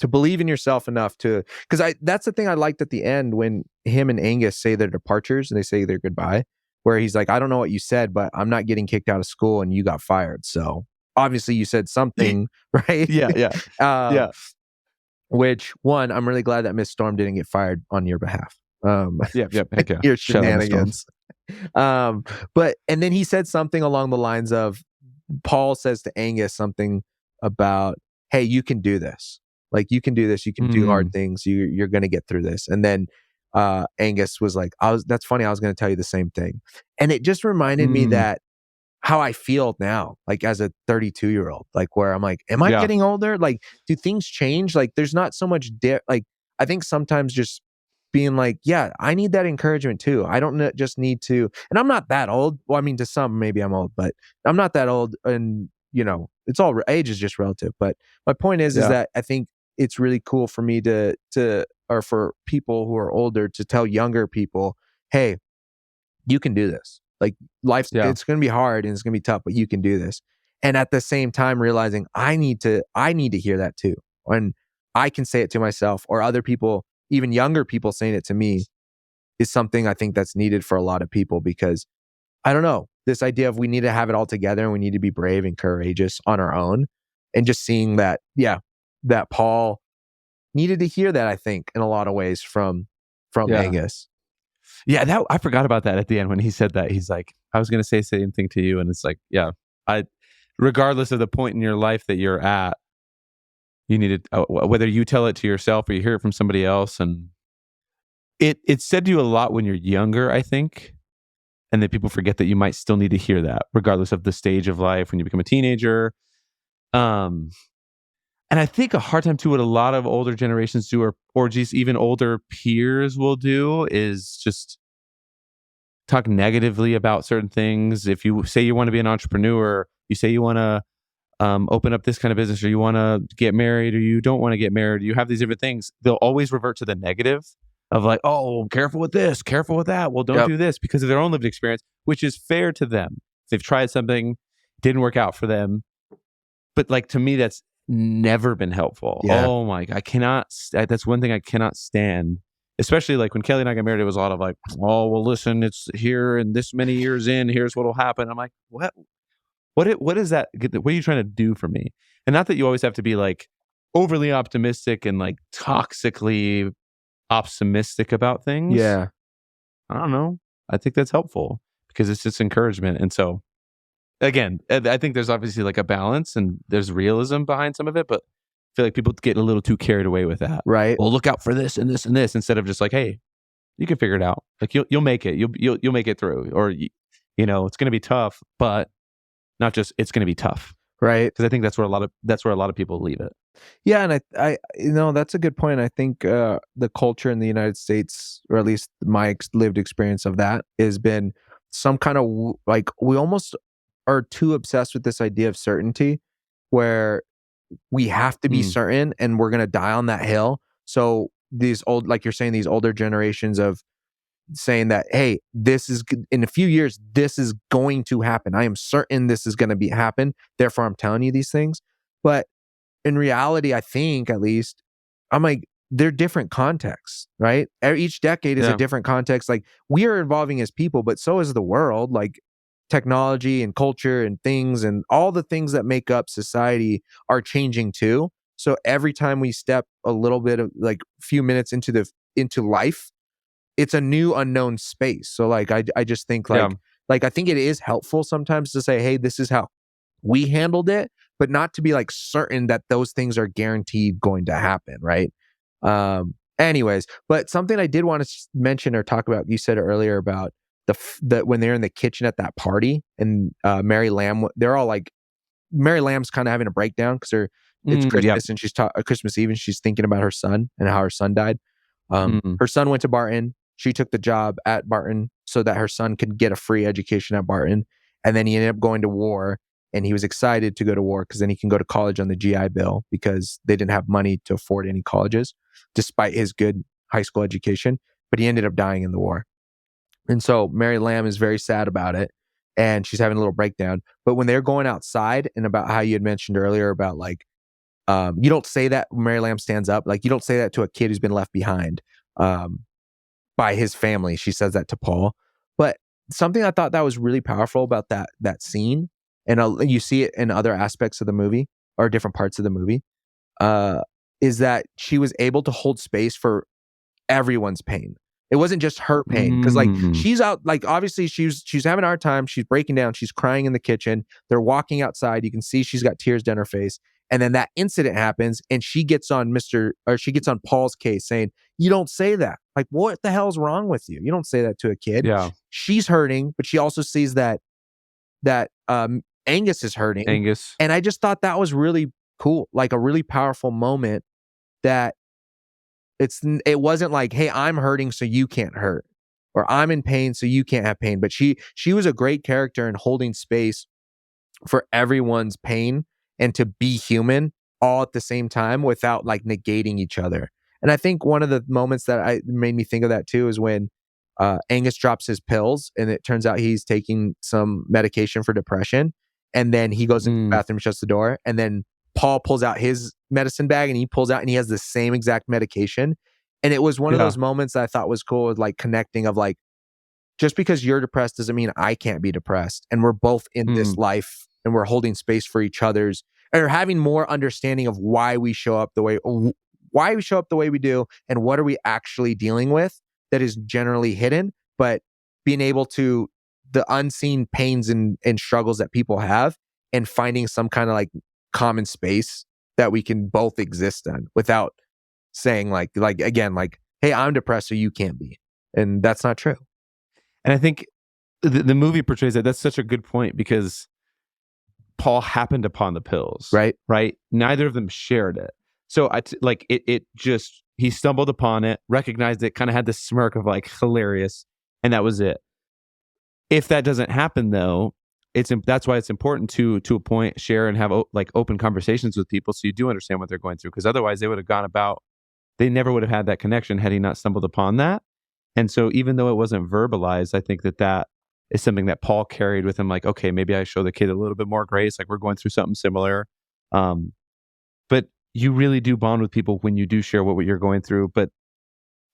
believe in yourself enough to, because that's the thing I liked at the end when him and Angus say their departures and they say their goodbye, where he's like, I don't know what you said, but I'm not getting kicked out of school and you got fired. So obviously you said something, right? Yeah. Which one, I'm really glad that Miss Storm didn't get fired on your behalf. Heck yeah. Your shenanigans. But and then he said something along the lines of, Paul says to Angus something about, hey, you can do this. Like, you can do this. You can do hard things. You're going to get through this. And then Angus was like, that's funny. I was going to tell you the same thing. And it just reminded me that how I feel now, like as a 32-year-old, like where I'm like, am I getting older? Like, do things change? Like, there's not so much, like, I think sometimes just being like, yeah, I need that encouragement too. I don't just need to, and I'm not that old. Well, I mean, to some, maybe I'm old, but I'm not that old. And, you know, it's all, age is just relative. But my point is that I think it's really cool for me or for people who are older to tell younger people, hey, you can do this. Like, life's, it's going to be hard and it's going to be tough, but you can do this. And at the same time, realizing I need to hear that too. And I can say it to myself, or other people, even younger people saying it to me, is something I think that's needed for a lot of people, because I don't know, this idea of we need to have it all together and we need to be brave and courageous on our own. And just seeing that, that Paul needed to hear that, I think, in a lot of ways from Angus. Yeah, I forgot about that at the end when he said that. He's like, I was going to say the same thing to you. And it's like, regardless of the point in your life that you're at, you need to, whether you tell it to yourself or you hear it from somebody else. And it's said to you a lot when you're younger, I think. And that people forget that you might still need to hear that, regardless of the stage of life when you become a teenager. And I think a hard time too, what a lot of older generations do, or just even older peers will do, is just talk negatively about certain things. If you say you want to be an entrepreneur, you say you want to open up this kind of business, or you want to get married, or you don't want to get married, you have these different things, they'll always revert to the negative of like, oh, careful with this, careful with that. Well, don't do this, because of their own lived experience, which is fair to them. If they've tried something, didn't work out for them. But like, to me, that's never been helpful. Oh my, I cannot, that's one thing I cannot stand. Especially like when Kelly and I got married, it was a lot of like, oh, well, listen, it's here and this many years in, here's what'll happen. I'm like, what is that? What are you trying to do for me? And not that you always have to be like overly optimistic and like toxically optimistic about things. Yeah. I don't know. I think that's helpful because it's just encouragement. And so again, I think there's obviously like a balance and there's realism behind some of it, but I feel like people get a little too carried away with that. Right. Well, look out for this and this and this, instead of just like, hey, you can figure it out. Like you'll make it. You'll make it through. Or you know, it's going to be tough, but not just it's going to be tough. Right. Because I think that's where a lot of people leave it. Yeah, and I that's a good point. I think the culture in the United States, or at least my lived experience of that, has been some kind of like, we almost are too obsessed with this idea of certainty, where we have to be certain and we're going to die on that hill. So these old, like you're saying, these older generations of saying that, hey, this is in a few years, this is going to happen. I am certain this is going to happen. Therefore, I'm telling you these things. But in reality, I think, at least, I'm like, they're different contexts, right? Each decade is a different context. Like, we are evolving as people, but so is the world. Like, technology and culture and things and all the things that make up society are changing too. So every time we step a little bit of like few minutes into life, it's a new unknown space. So like I just think like I think it is helpful sometimes to say, hey, this is how we handled it, but not to be like certain that those things are guaranteed going to happen, right? Anyways, but something I did want to mention or talk about, you said earlier about the when they're in the kitchen at that party and Mary Lamb, they're all like, Mary Lamb's kind of having a breakdown because it's Christmas and she's Christmas Eve and she's thinking about her son and how her son died. Her son went to Barton. She took the job at Barton so that her son could get a free education at Barton. And then he ended up going to war, and he was excited to go to war because then he can go to college on the GI Bill because they didn't have money to afford any colleges despite his good high school education. But he ended up dying in the war. And so Mary Lamb is very sad about it, and she's having a little breakdown. But when they're going outside, and about how you had mentioned earlier about like, you don't say that when Mary Lamb stands up. Like, you don't say that to a kid who's been left behind by his family. She says that to Paul. But something I thought that was really powerful about that scene, and you see it in other aspects of the movie or different parts of the movie, is that she was able to hold space for everyone's pain. It wasn't just her pain, because like she's out, like obviously she's having a hard time. She's breaking down. She's crying in the kitchen. They're walking outside. You can see she's got tears down her face. And then that incident happens, and she gets on Paul's case saying, "You don't say that. Like, what the hell's wrong with you? You don't say that to a kid." Yeah. She's hurting, but she also sees that Angus is hurting. And I just thought that was really cool, like a really powerful moment. That it wasn't like, hey, I'm hurting so you can't hurt, or I'm in pain so you can't have pain. But she was a great character in holding space for everyone's pain and to be human all at the same time without like negating each other. And I think one of the moments that made me think of that too is when Angus drops his pills, and it turns out he's taking some medication for depression. And then he goes into the bathroom, shuts the door, and then Paul pulls out his medicine bag, and he pulls out and he has the same exact medication. And it was one of those moments that I thought was cool, with like connecting of like, just because you're depressed doesn't mean I can't be depressed. And we're both in this life, and we're holding space for each other's, or having more understanding of why we show up the way we do, and what are we actually dealing with that is generally hidden, but being able to, the unseen pains and struggles that people have, and finding some kind of like common space that we can both exist in without saying like again, like, hey, I'm depressed so you can't be. And that's not true. And I think the movie portrays that. That's such a good point, because Paul happened upon the pills, right? Neither of them shared it. So it just, he stumbled upon it, recognized it, kind of had this smirk of like hilarious, and that was it. If that doesn't happen though, that's why it's important to a point, share and have like open conversations with people, so you do understand what they're going through. Because otherwise they would have gone about, they never would have had that connection had he not stumbled upon that. And so even though it wasn't verbalized, I think that is something that Paul carried with him. Like, okay, maybe I show the kid a little bit more grace. Like, we're going through something similar. But you really do bond with people when you do share what you're going through. But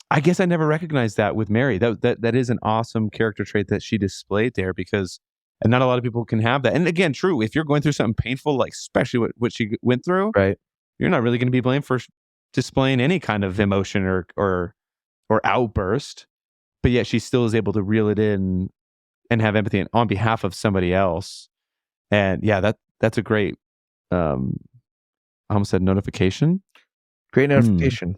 I guess I never recognized that with Mary. That is an awesome character trait that she displayed there, because and not a lot of people can have that. And again, true, if you're going through something painful, like especially what she went through, right, you're not really going to be blamed for displaying any kind of emotion or outburst. But yet she still is able to reel it in and have empathy on behalf of somebody else. And yeah, that's a great, I almost said notification. Great notification.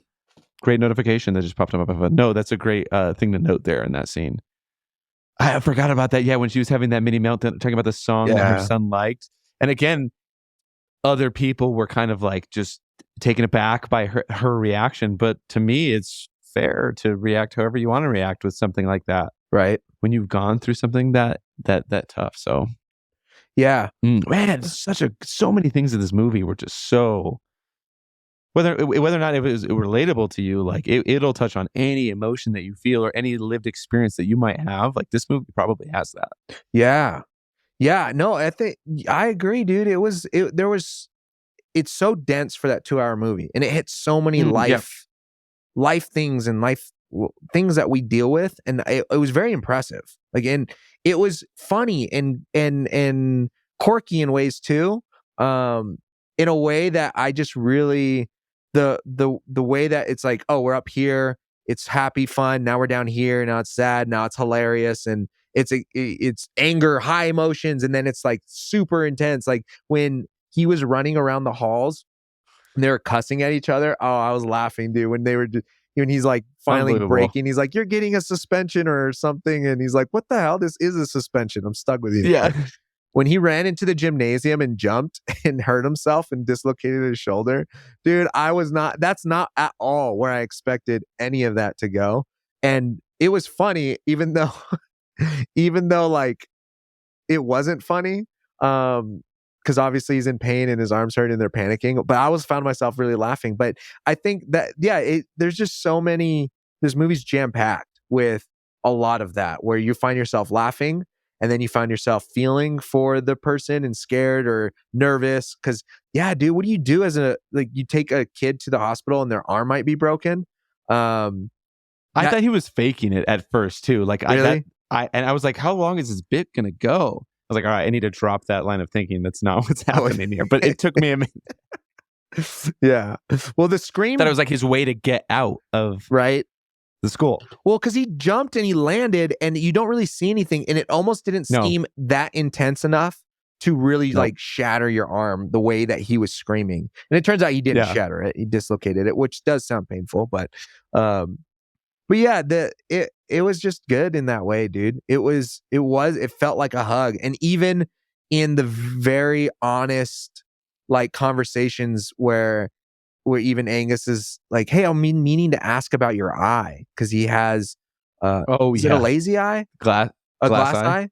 Great notification that just popped up. No, that's a great thing to note there in that scene. I forgot about that. Yeah, when she was having that mini meltdown, talking about the song that her son liked. And again, other people were kind of like just taken aback by her reaction. But to me, it's fair to react however you want to react with something like that, right? When you've gone through something that tough. So yeah, man, so many things in this movie were just so, whether or not it was relatable to you, like it'll touch on any emotion that you feel or any lived experience that you might have. Like, this movie probably has that. Yeah. No, I think I agree, dude. It's so dense for that 2-hour movie, and it hits so many life things and life things that we deal with, and it was very impressive. Like, and it was funny and quirky in ways too. In a way that I just really the way that it's like, oh, we're up here, it's happy, fun. Now we're down here. Now it's sad. Now it's hilarious, and it's anger, high emotions, and then it's like super intense. Like when he was running around the halls and they were cussing at each other. Oh, I was laughing, dude. When they were when he's like finally breaking, he's like, "You're getting a suspension or something," and he's like, "What the hell? This is a suspension. I'm stuck with you." Yeah. When he ran into the gymnasium and jumped and hurt himself and dislocated his shoulder, dude, that's not at all where I expected any of that to go. And it was funny, even though, like it wasn't funny. Because obviously he's in pain and his arms hurt and they're panicking. But I found myself really laughing. But I think that, there's just so many, this movie's jam-packed with a lot of that, where you find yourself laughing, and then you find yourself feeling for the person and scared or nervous. Because, dude, what do you do as you take a kid to the hospital and their arm might be broken? I thought he was faking it at first too. Like, really? I was like, how long is this bit gonna go? I was like, all right, I need to drop that line of thinking. That's not what's happening here. But it took me a minute. Yeah. Well, the scream, That it was like his way to get out of right, the school. Well, because he jumped and he landed, and you don't really see anything, and it almost didn't seem that intense enough to really like shatter your arm the way that he was screaming. And it turns out he didn't shatter it; he dislocated it, which does sound painful. But yeah, it was just good in that way, dude. It felt like a hug, and even in the very honest like conversations where even Angus is like, "Hey, I'm meaning to ask about your eye," because he has is it a lazy eye? Glass eye?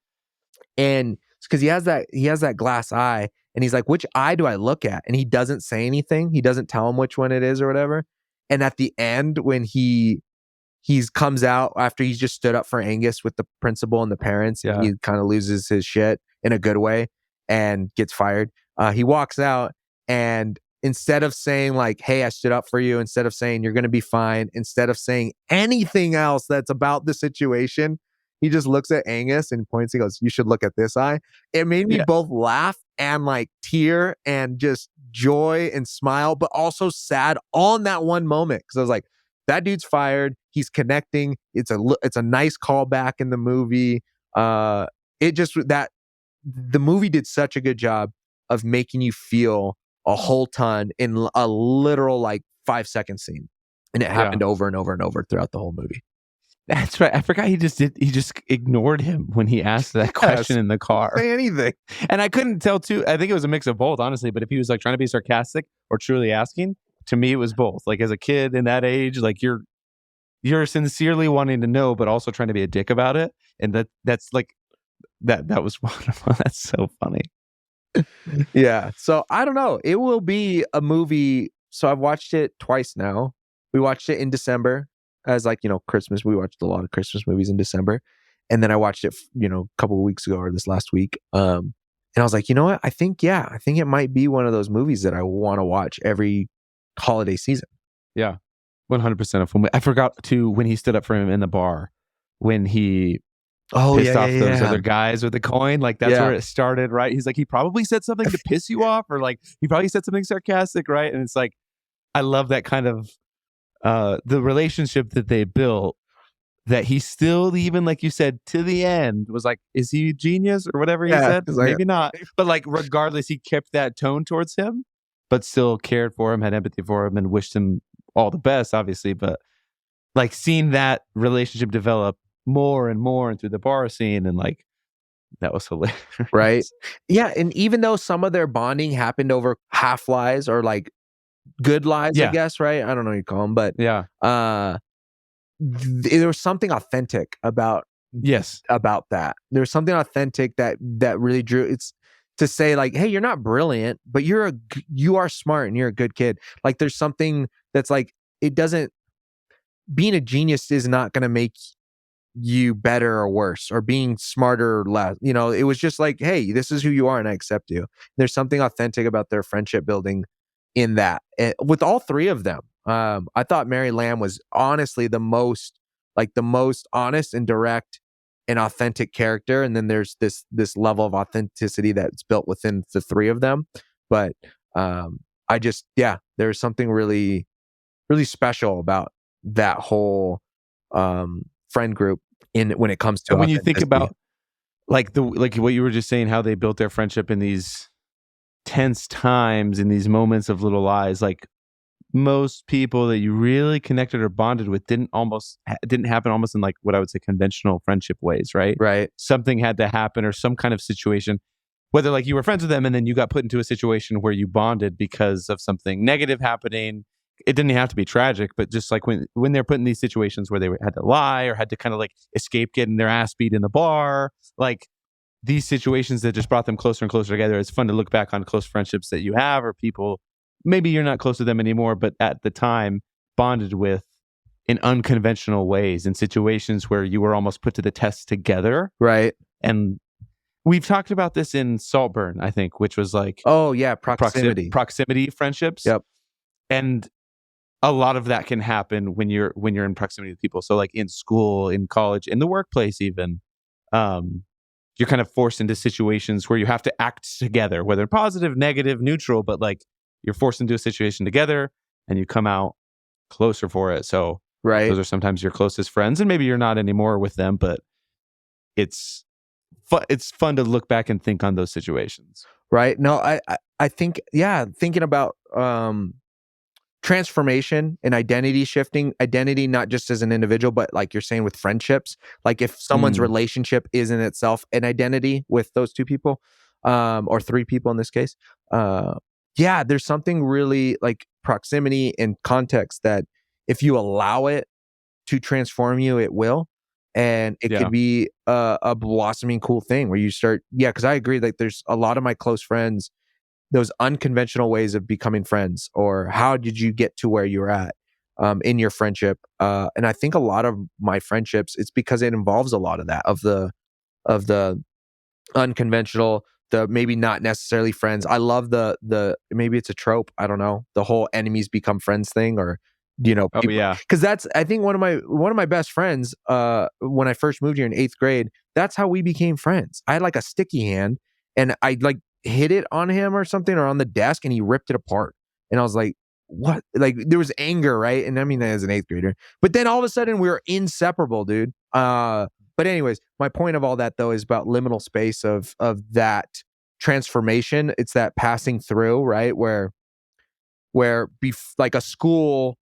And because he has that glass eye, and he's like, "Which eye do I look at?" And he doesn't say anything. He doesn't tell him which one it is or whatever. And at the end, when he comes out after he's just stood up for Angus with the principal and the parents, and he kind of loses his shit in a good way and gets fired. He walks out, and instead of saying like, "Hey, I stood up for you," instead of saying "You're going to be fine," instead of saying anything else that's about the situation, he just looks at Angus and points and goes, "You should look at this eye." It made me both laugh and like tear and just joy and smile, but also sad all in that one moment. Because I was like, that dude's fired. He's connecting. It's a nice callback in the movie. The movie did such a good job of making you feel a whole ton in a literal like 5-second scene, and it happened over and over and over throughout the whole movie. That's right. I forgot he just ignored him when he asked that question in the car. Say anything. And I couldn't tell too. I think it was a mix of both, honestly. But if he was like trying to be sarcastic or truly asking, to me it was both. Like as a kid in that age, like you're sincerely wanting to know, but also trying to be a dick about it. And that's like that was wonderful. That's so funny. Yeah. So I don't know. It will be a movie. So I've watched it twice now. We watched it in December as like, Christmas. We watched a lot of Christmas movies in December. And then I watched it, a couple of weeks ago or this last week. And I was like, you know what? I think it might be one of those movies that I want to watch every holiday season. Yeah. 100% a film. I forgot to when he stood up for him in the bar when he pissed off those other guys with the coin. Like that's where it started, right? He's like, he probably said something to piss you off, or like he probably said something sarcastic, right? And it's like, I love that kind of the relationship that they built, that he still, even like you said, to the end was like, is he a genius or whatever he said? Maybe not. But like regardless, he kept that tone towards him, but still cared for him, had empathy for him, and wished him all the best, obviously. But like seeing that relationship develop more and more through the bar scene, and like that was hilarious. Right. Yeah. And even though some of their bonding happened over half lies or like good lies, I guess, right? I don't know what you call them, but there was something authentic about that. There's something authentic that really drew. It's to say like, hey, you're not brilliant, but you are smart and you're a good kid. Like there's something that's like, it doesn't, being a genius is not going to make you better or worse, or being smarter or less. It was just like, hey, this is who you are and I accept you. There's something authentic about their friendship building in that. With all three of them. I thought Mary Lamb was honestly the most like the most honest and direct and authentic character, and then there's this level of authenticity that's built within the three of them. But I just there's something really really special about that whole friend group in when it comes to And when you think authenticity. about like what you were just saying, how they built their friendship in these tense times, in these moments of little lies, like most people that you really connected or bonded with didn't happen almost in like what I would say conventional friendship ways, right? Right. Something had to happen or some kind of situation, whether like you were friends with them and then you got put into a situation where you bonded because of something negative happening. It didn't have to be tragic, but just like when they're put in these situations where they had to lie or had to kind of like escape getting their ass beat in the bar, like these situations that just brought them closer and closer together. It's fun to look back on close friendships that you have or people maybe you're not close to them anymore, but at the time bonded with in unconventional ways in situations where you were almost put to the test together. Right. And we've talked about this in Saltburn, I think, which was like proximity proximity friendships. Yep. And a lot of that can happen when you're in proximity with people. So like in school, in college, in the workplace even, you're kind of forced into situations where you have to act together, whether positive, negative, neutral, but like you're forced into a situation together and you come out closer for it. So those are sometimes your closest friends, and maybe you're not anymore with them, but it's fun to look back and think on those situations. Right. No, I think, thinking about transformation and identity shifting, identity not just as an individual, but like you're saying with friendships, like if someone's relationship is in itself an identity with those two people, or three people in this case, there's something really like proximity and context that if you allow it to transform you, it will. And it could be a blossoming cool thing where you start, because I agree, like there's a lot of my close friends, those unconventional ways of becoming friends, or how did you get to where you're at in your friendship? And I think a lot of my friendships, it's because it involves a lot of that, of the unconventional, the maybe not necessarily friends. I love the maybe it's a trope, I don't know, the whole enemies become friends thing, or people, because that's, I think one of my best friends when I first moved here in 8th grade, that's how we became friends. I had like a sticky hand and I like hit it on him or something, or on the desk, and he ripped it apart, and I was like, what? Like there was anger, right? And I mean, as an 8th grader, but then all of a sudden we were inseparable, dude. But anyways, my point of all that though is about liminal space of that transformation. It's that passing through, right? Where like a school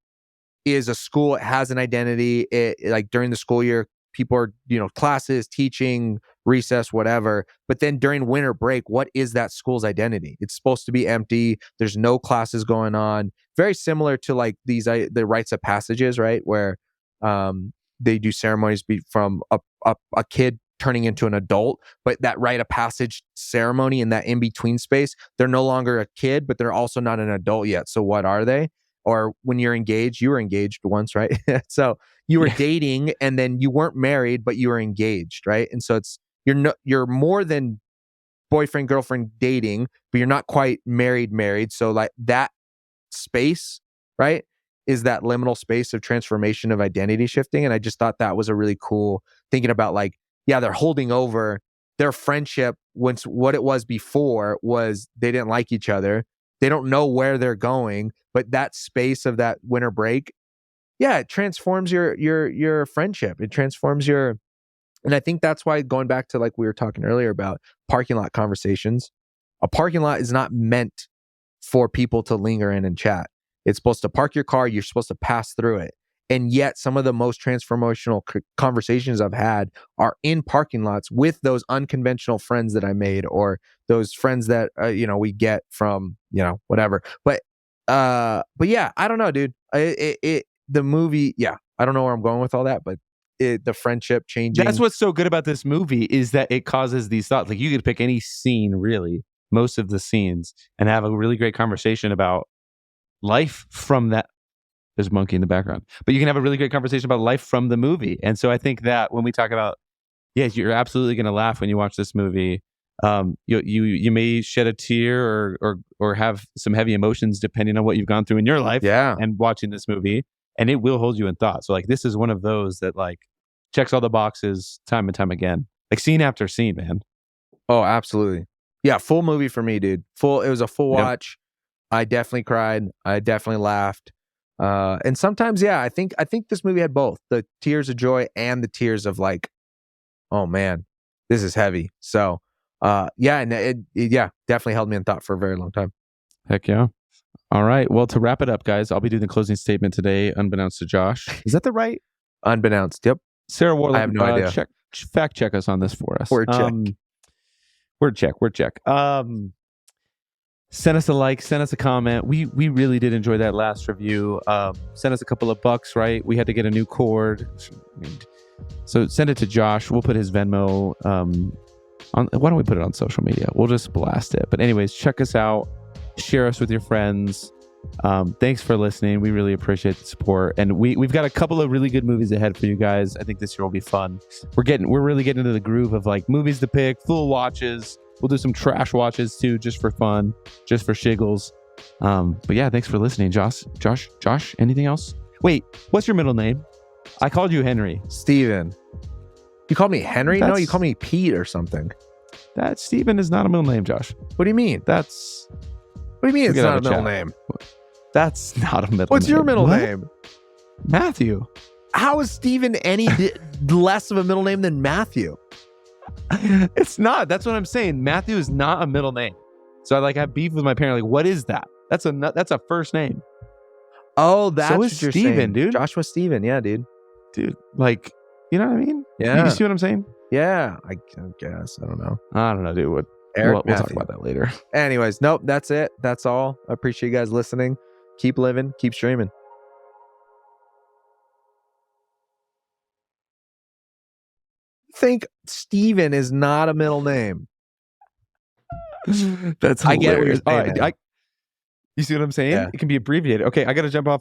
is a school, it has an identity. It like during the school year, people are, classes, teaching, recess, whatever. But then during winter break, what is that school's identity? It's supposed to be empty. There's no classes going on. Very similar to like the rites of passages, right? Where they do ceremonies from a kid turning into an adult, but that rite of passage ceremony in that in-between space, they're no longer a kid, but they're also not an adult yet. So what are they? Or when you're engaged, you were engaged once, right? So you were dating and then you weren't married, but you were engaged, right? And so you're more than boyfriend, girlfriend dating, but you're not quite married. So like that space, right, is that liminal space of transformation, of identity shifting. And I just thought that was a really cool thinking about like, they're holding over their friendship. Once what it was before was they didn't like each other. They don't know where they're going, but that space of that winter break, it transforms your friendship. It transforms and I think that's why, going back to like we were talking earlier about parking lot conversations, a parking lot is not meant for people to linger in and chat. It's supposed to park your car. You're supposed to pass through it. And yet some of the most transformational conversations I've had are in parking lots with those unconventional friends that I made, or those friends that, we get from, whatever. But yeah, I don't know, dude. The movie, I don't know where I'm going with all that, but the friendship changing. That's what's so good about this movie, is that it causes these thoughts. Like you could pick any scene, really, most of the scenes, and have a really great conversation about life from that. There's a monkey in the background, but you can have a really great conversation about life from the movie. And so I think that when we talk about, you're absolutely going to laugh when you watch this movie. You may shed a tear or have some heavy emotions depending on what you've gone through in your life. Yeah. And watching this movie, and it will hold you in thought. So like this is one of those that like checks all the boxes time and time again, like scene after scene, man. Oh, absolutely. Yeah, full movie for me, dude. It was a full watch. I definitely cried. I definitely laughed. And sometimes, yeah, I think this movie had both the tears of joy and the tears of like, oh man, this is heavy. So, yeah, and it definitely held me in thought for a very long time. Heck yeah. All right. Well, to wrap it up, guys, I'll be doing the closing statement today, unbeknownst to Josh. Is that the right? Unbeknownst. Yep. Sarah Warlock, I have no idea. Fact check us on this for us. Word check. Word check. Send us a like, send us a comment. We really did enjoy that last review. Send us a couple of bucks, right? We had to get a new cord. So send it to Josh. We'll put his Venmo on. Why don't we put it on social media? We'll just blast it. But anyways, check us out. Share us with your friends. Thanks for listening. We really appreciate the support. And we've got a couple of really good movies ahead for you guys. I think this year will be fun. We're really getting into the groove of like movies to pick, full watches. We'll do some trash watches too, just for fun, just for shiggles. But yeah, thanks for listening, Josh, anything else? Wait, what's your middle name? I called you Henry. Steven. You called me Henry? No, you called me Pete or something. That Steven is not a middle name, Josh. What do you mean? What do you mean it's not a middle name? That's not a middle name. What's your middle name? Matthew. How is Steven any less of a middle name than Matthew? It's not. That's what I'm saying. Matthew is not a middle name. So I like have beef with my parent. Like, what is that? That's a first name. Oh, that's so what you're Steven, saying, dude. Joshua Steven, yeah, dude. Like, you know what I mean? Yeah. You see what I'm saying? Yeah, I guess. I don't know, dude. We'll talk about that later. Anyways, nope, that's it. That's all. I appreciate you guys listening. Keep living, keep streaming. Think Steven is not a middle name. That's hilarious. I get what you're saying. You see what I'm saying? Yeah. It can be abbreviated. Okay, I got to jump off.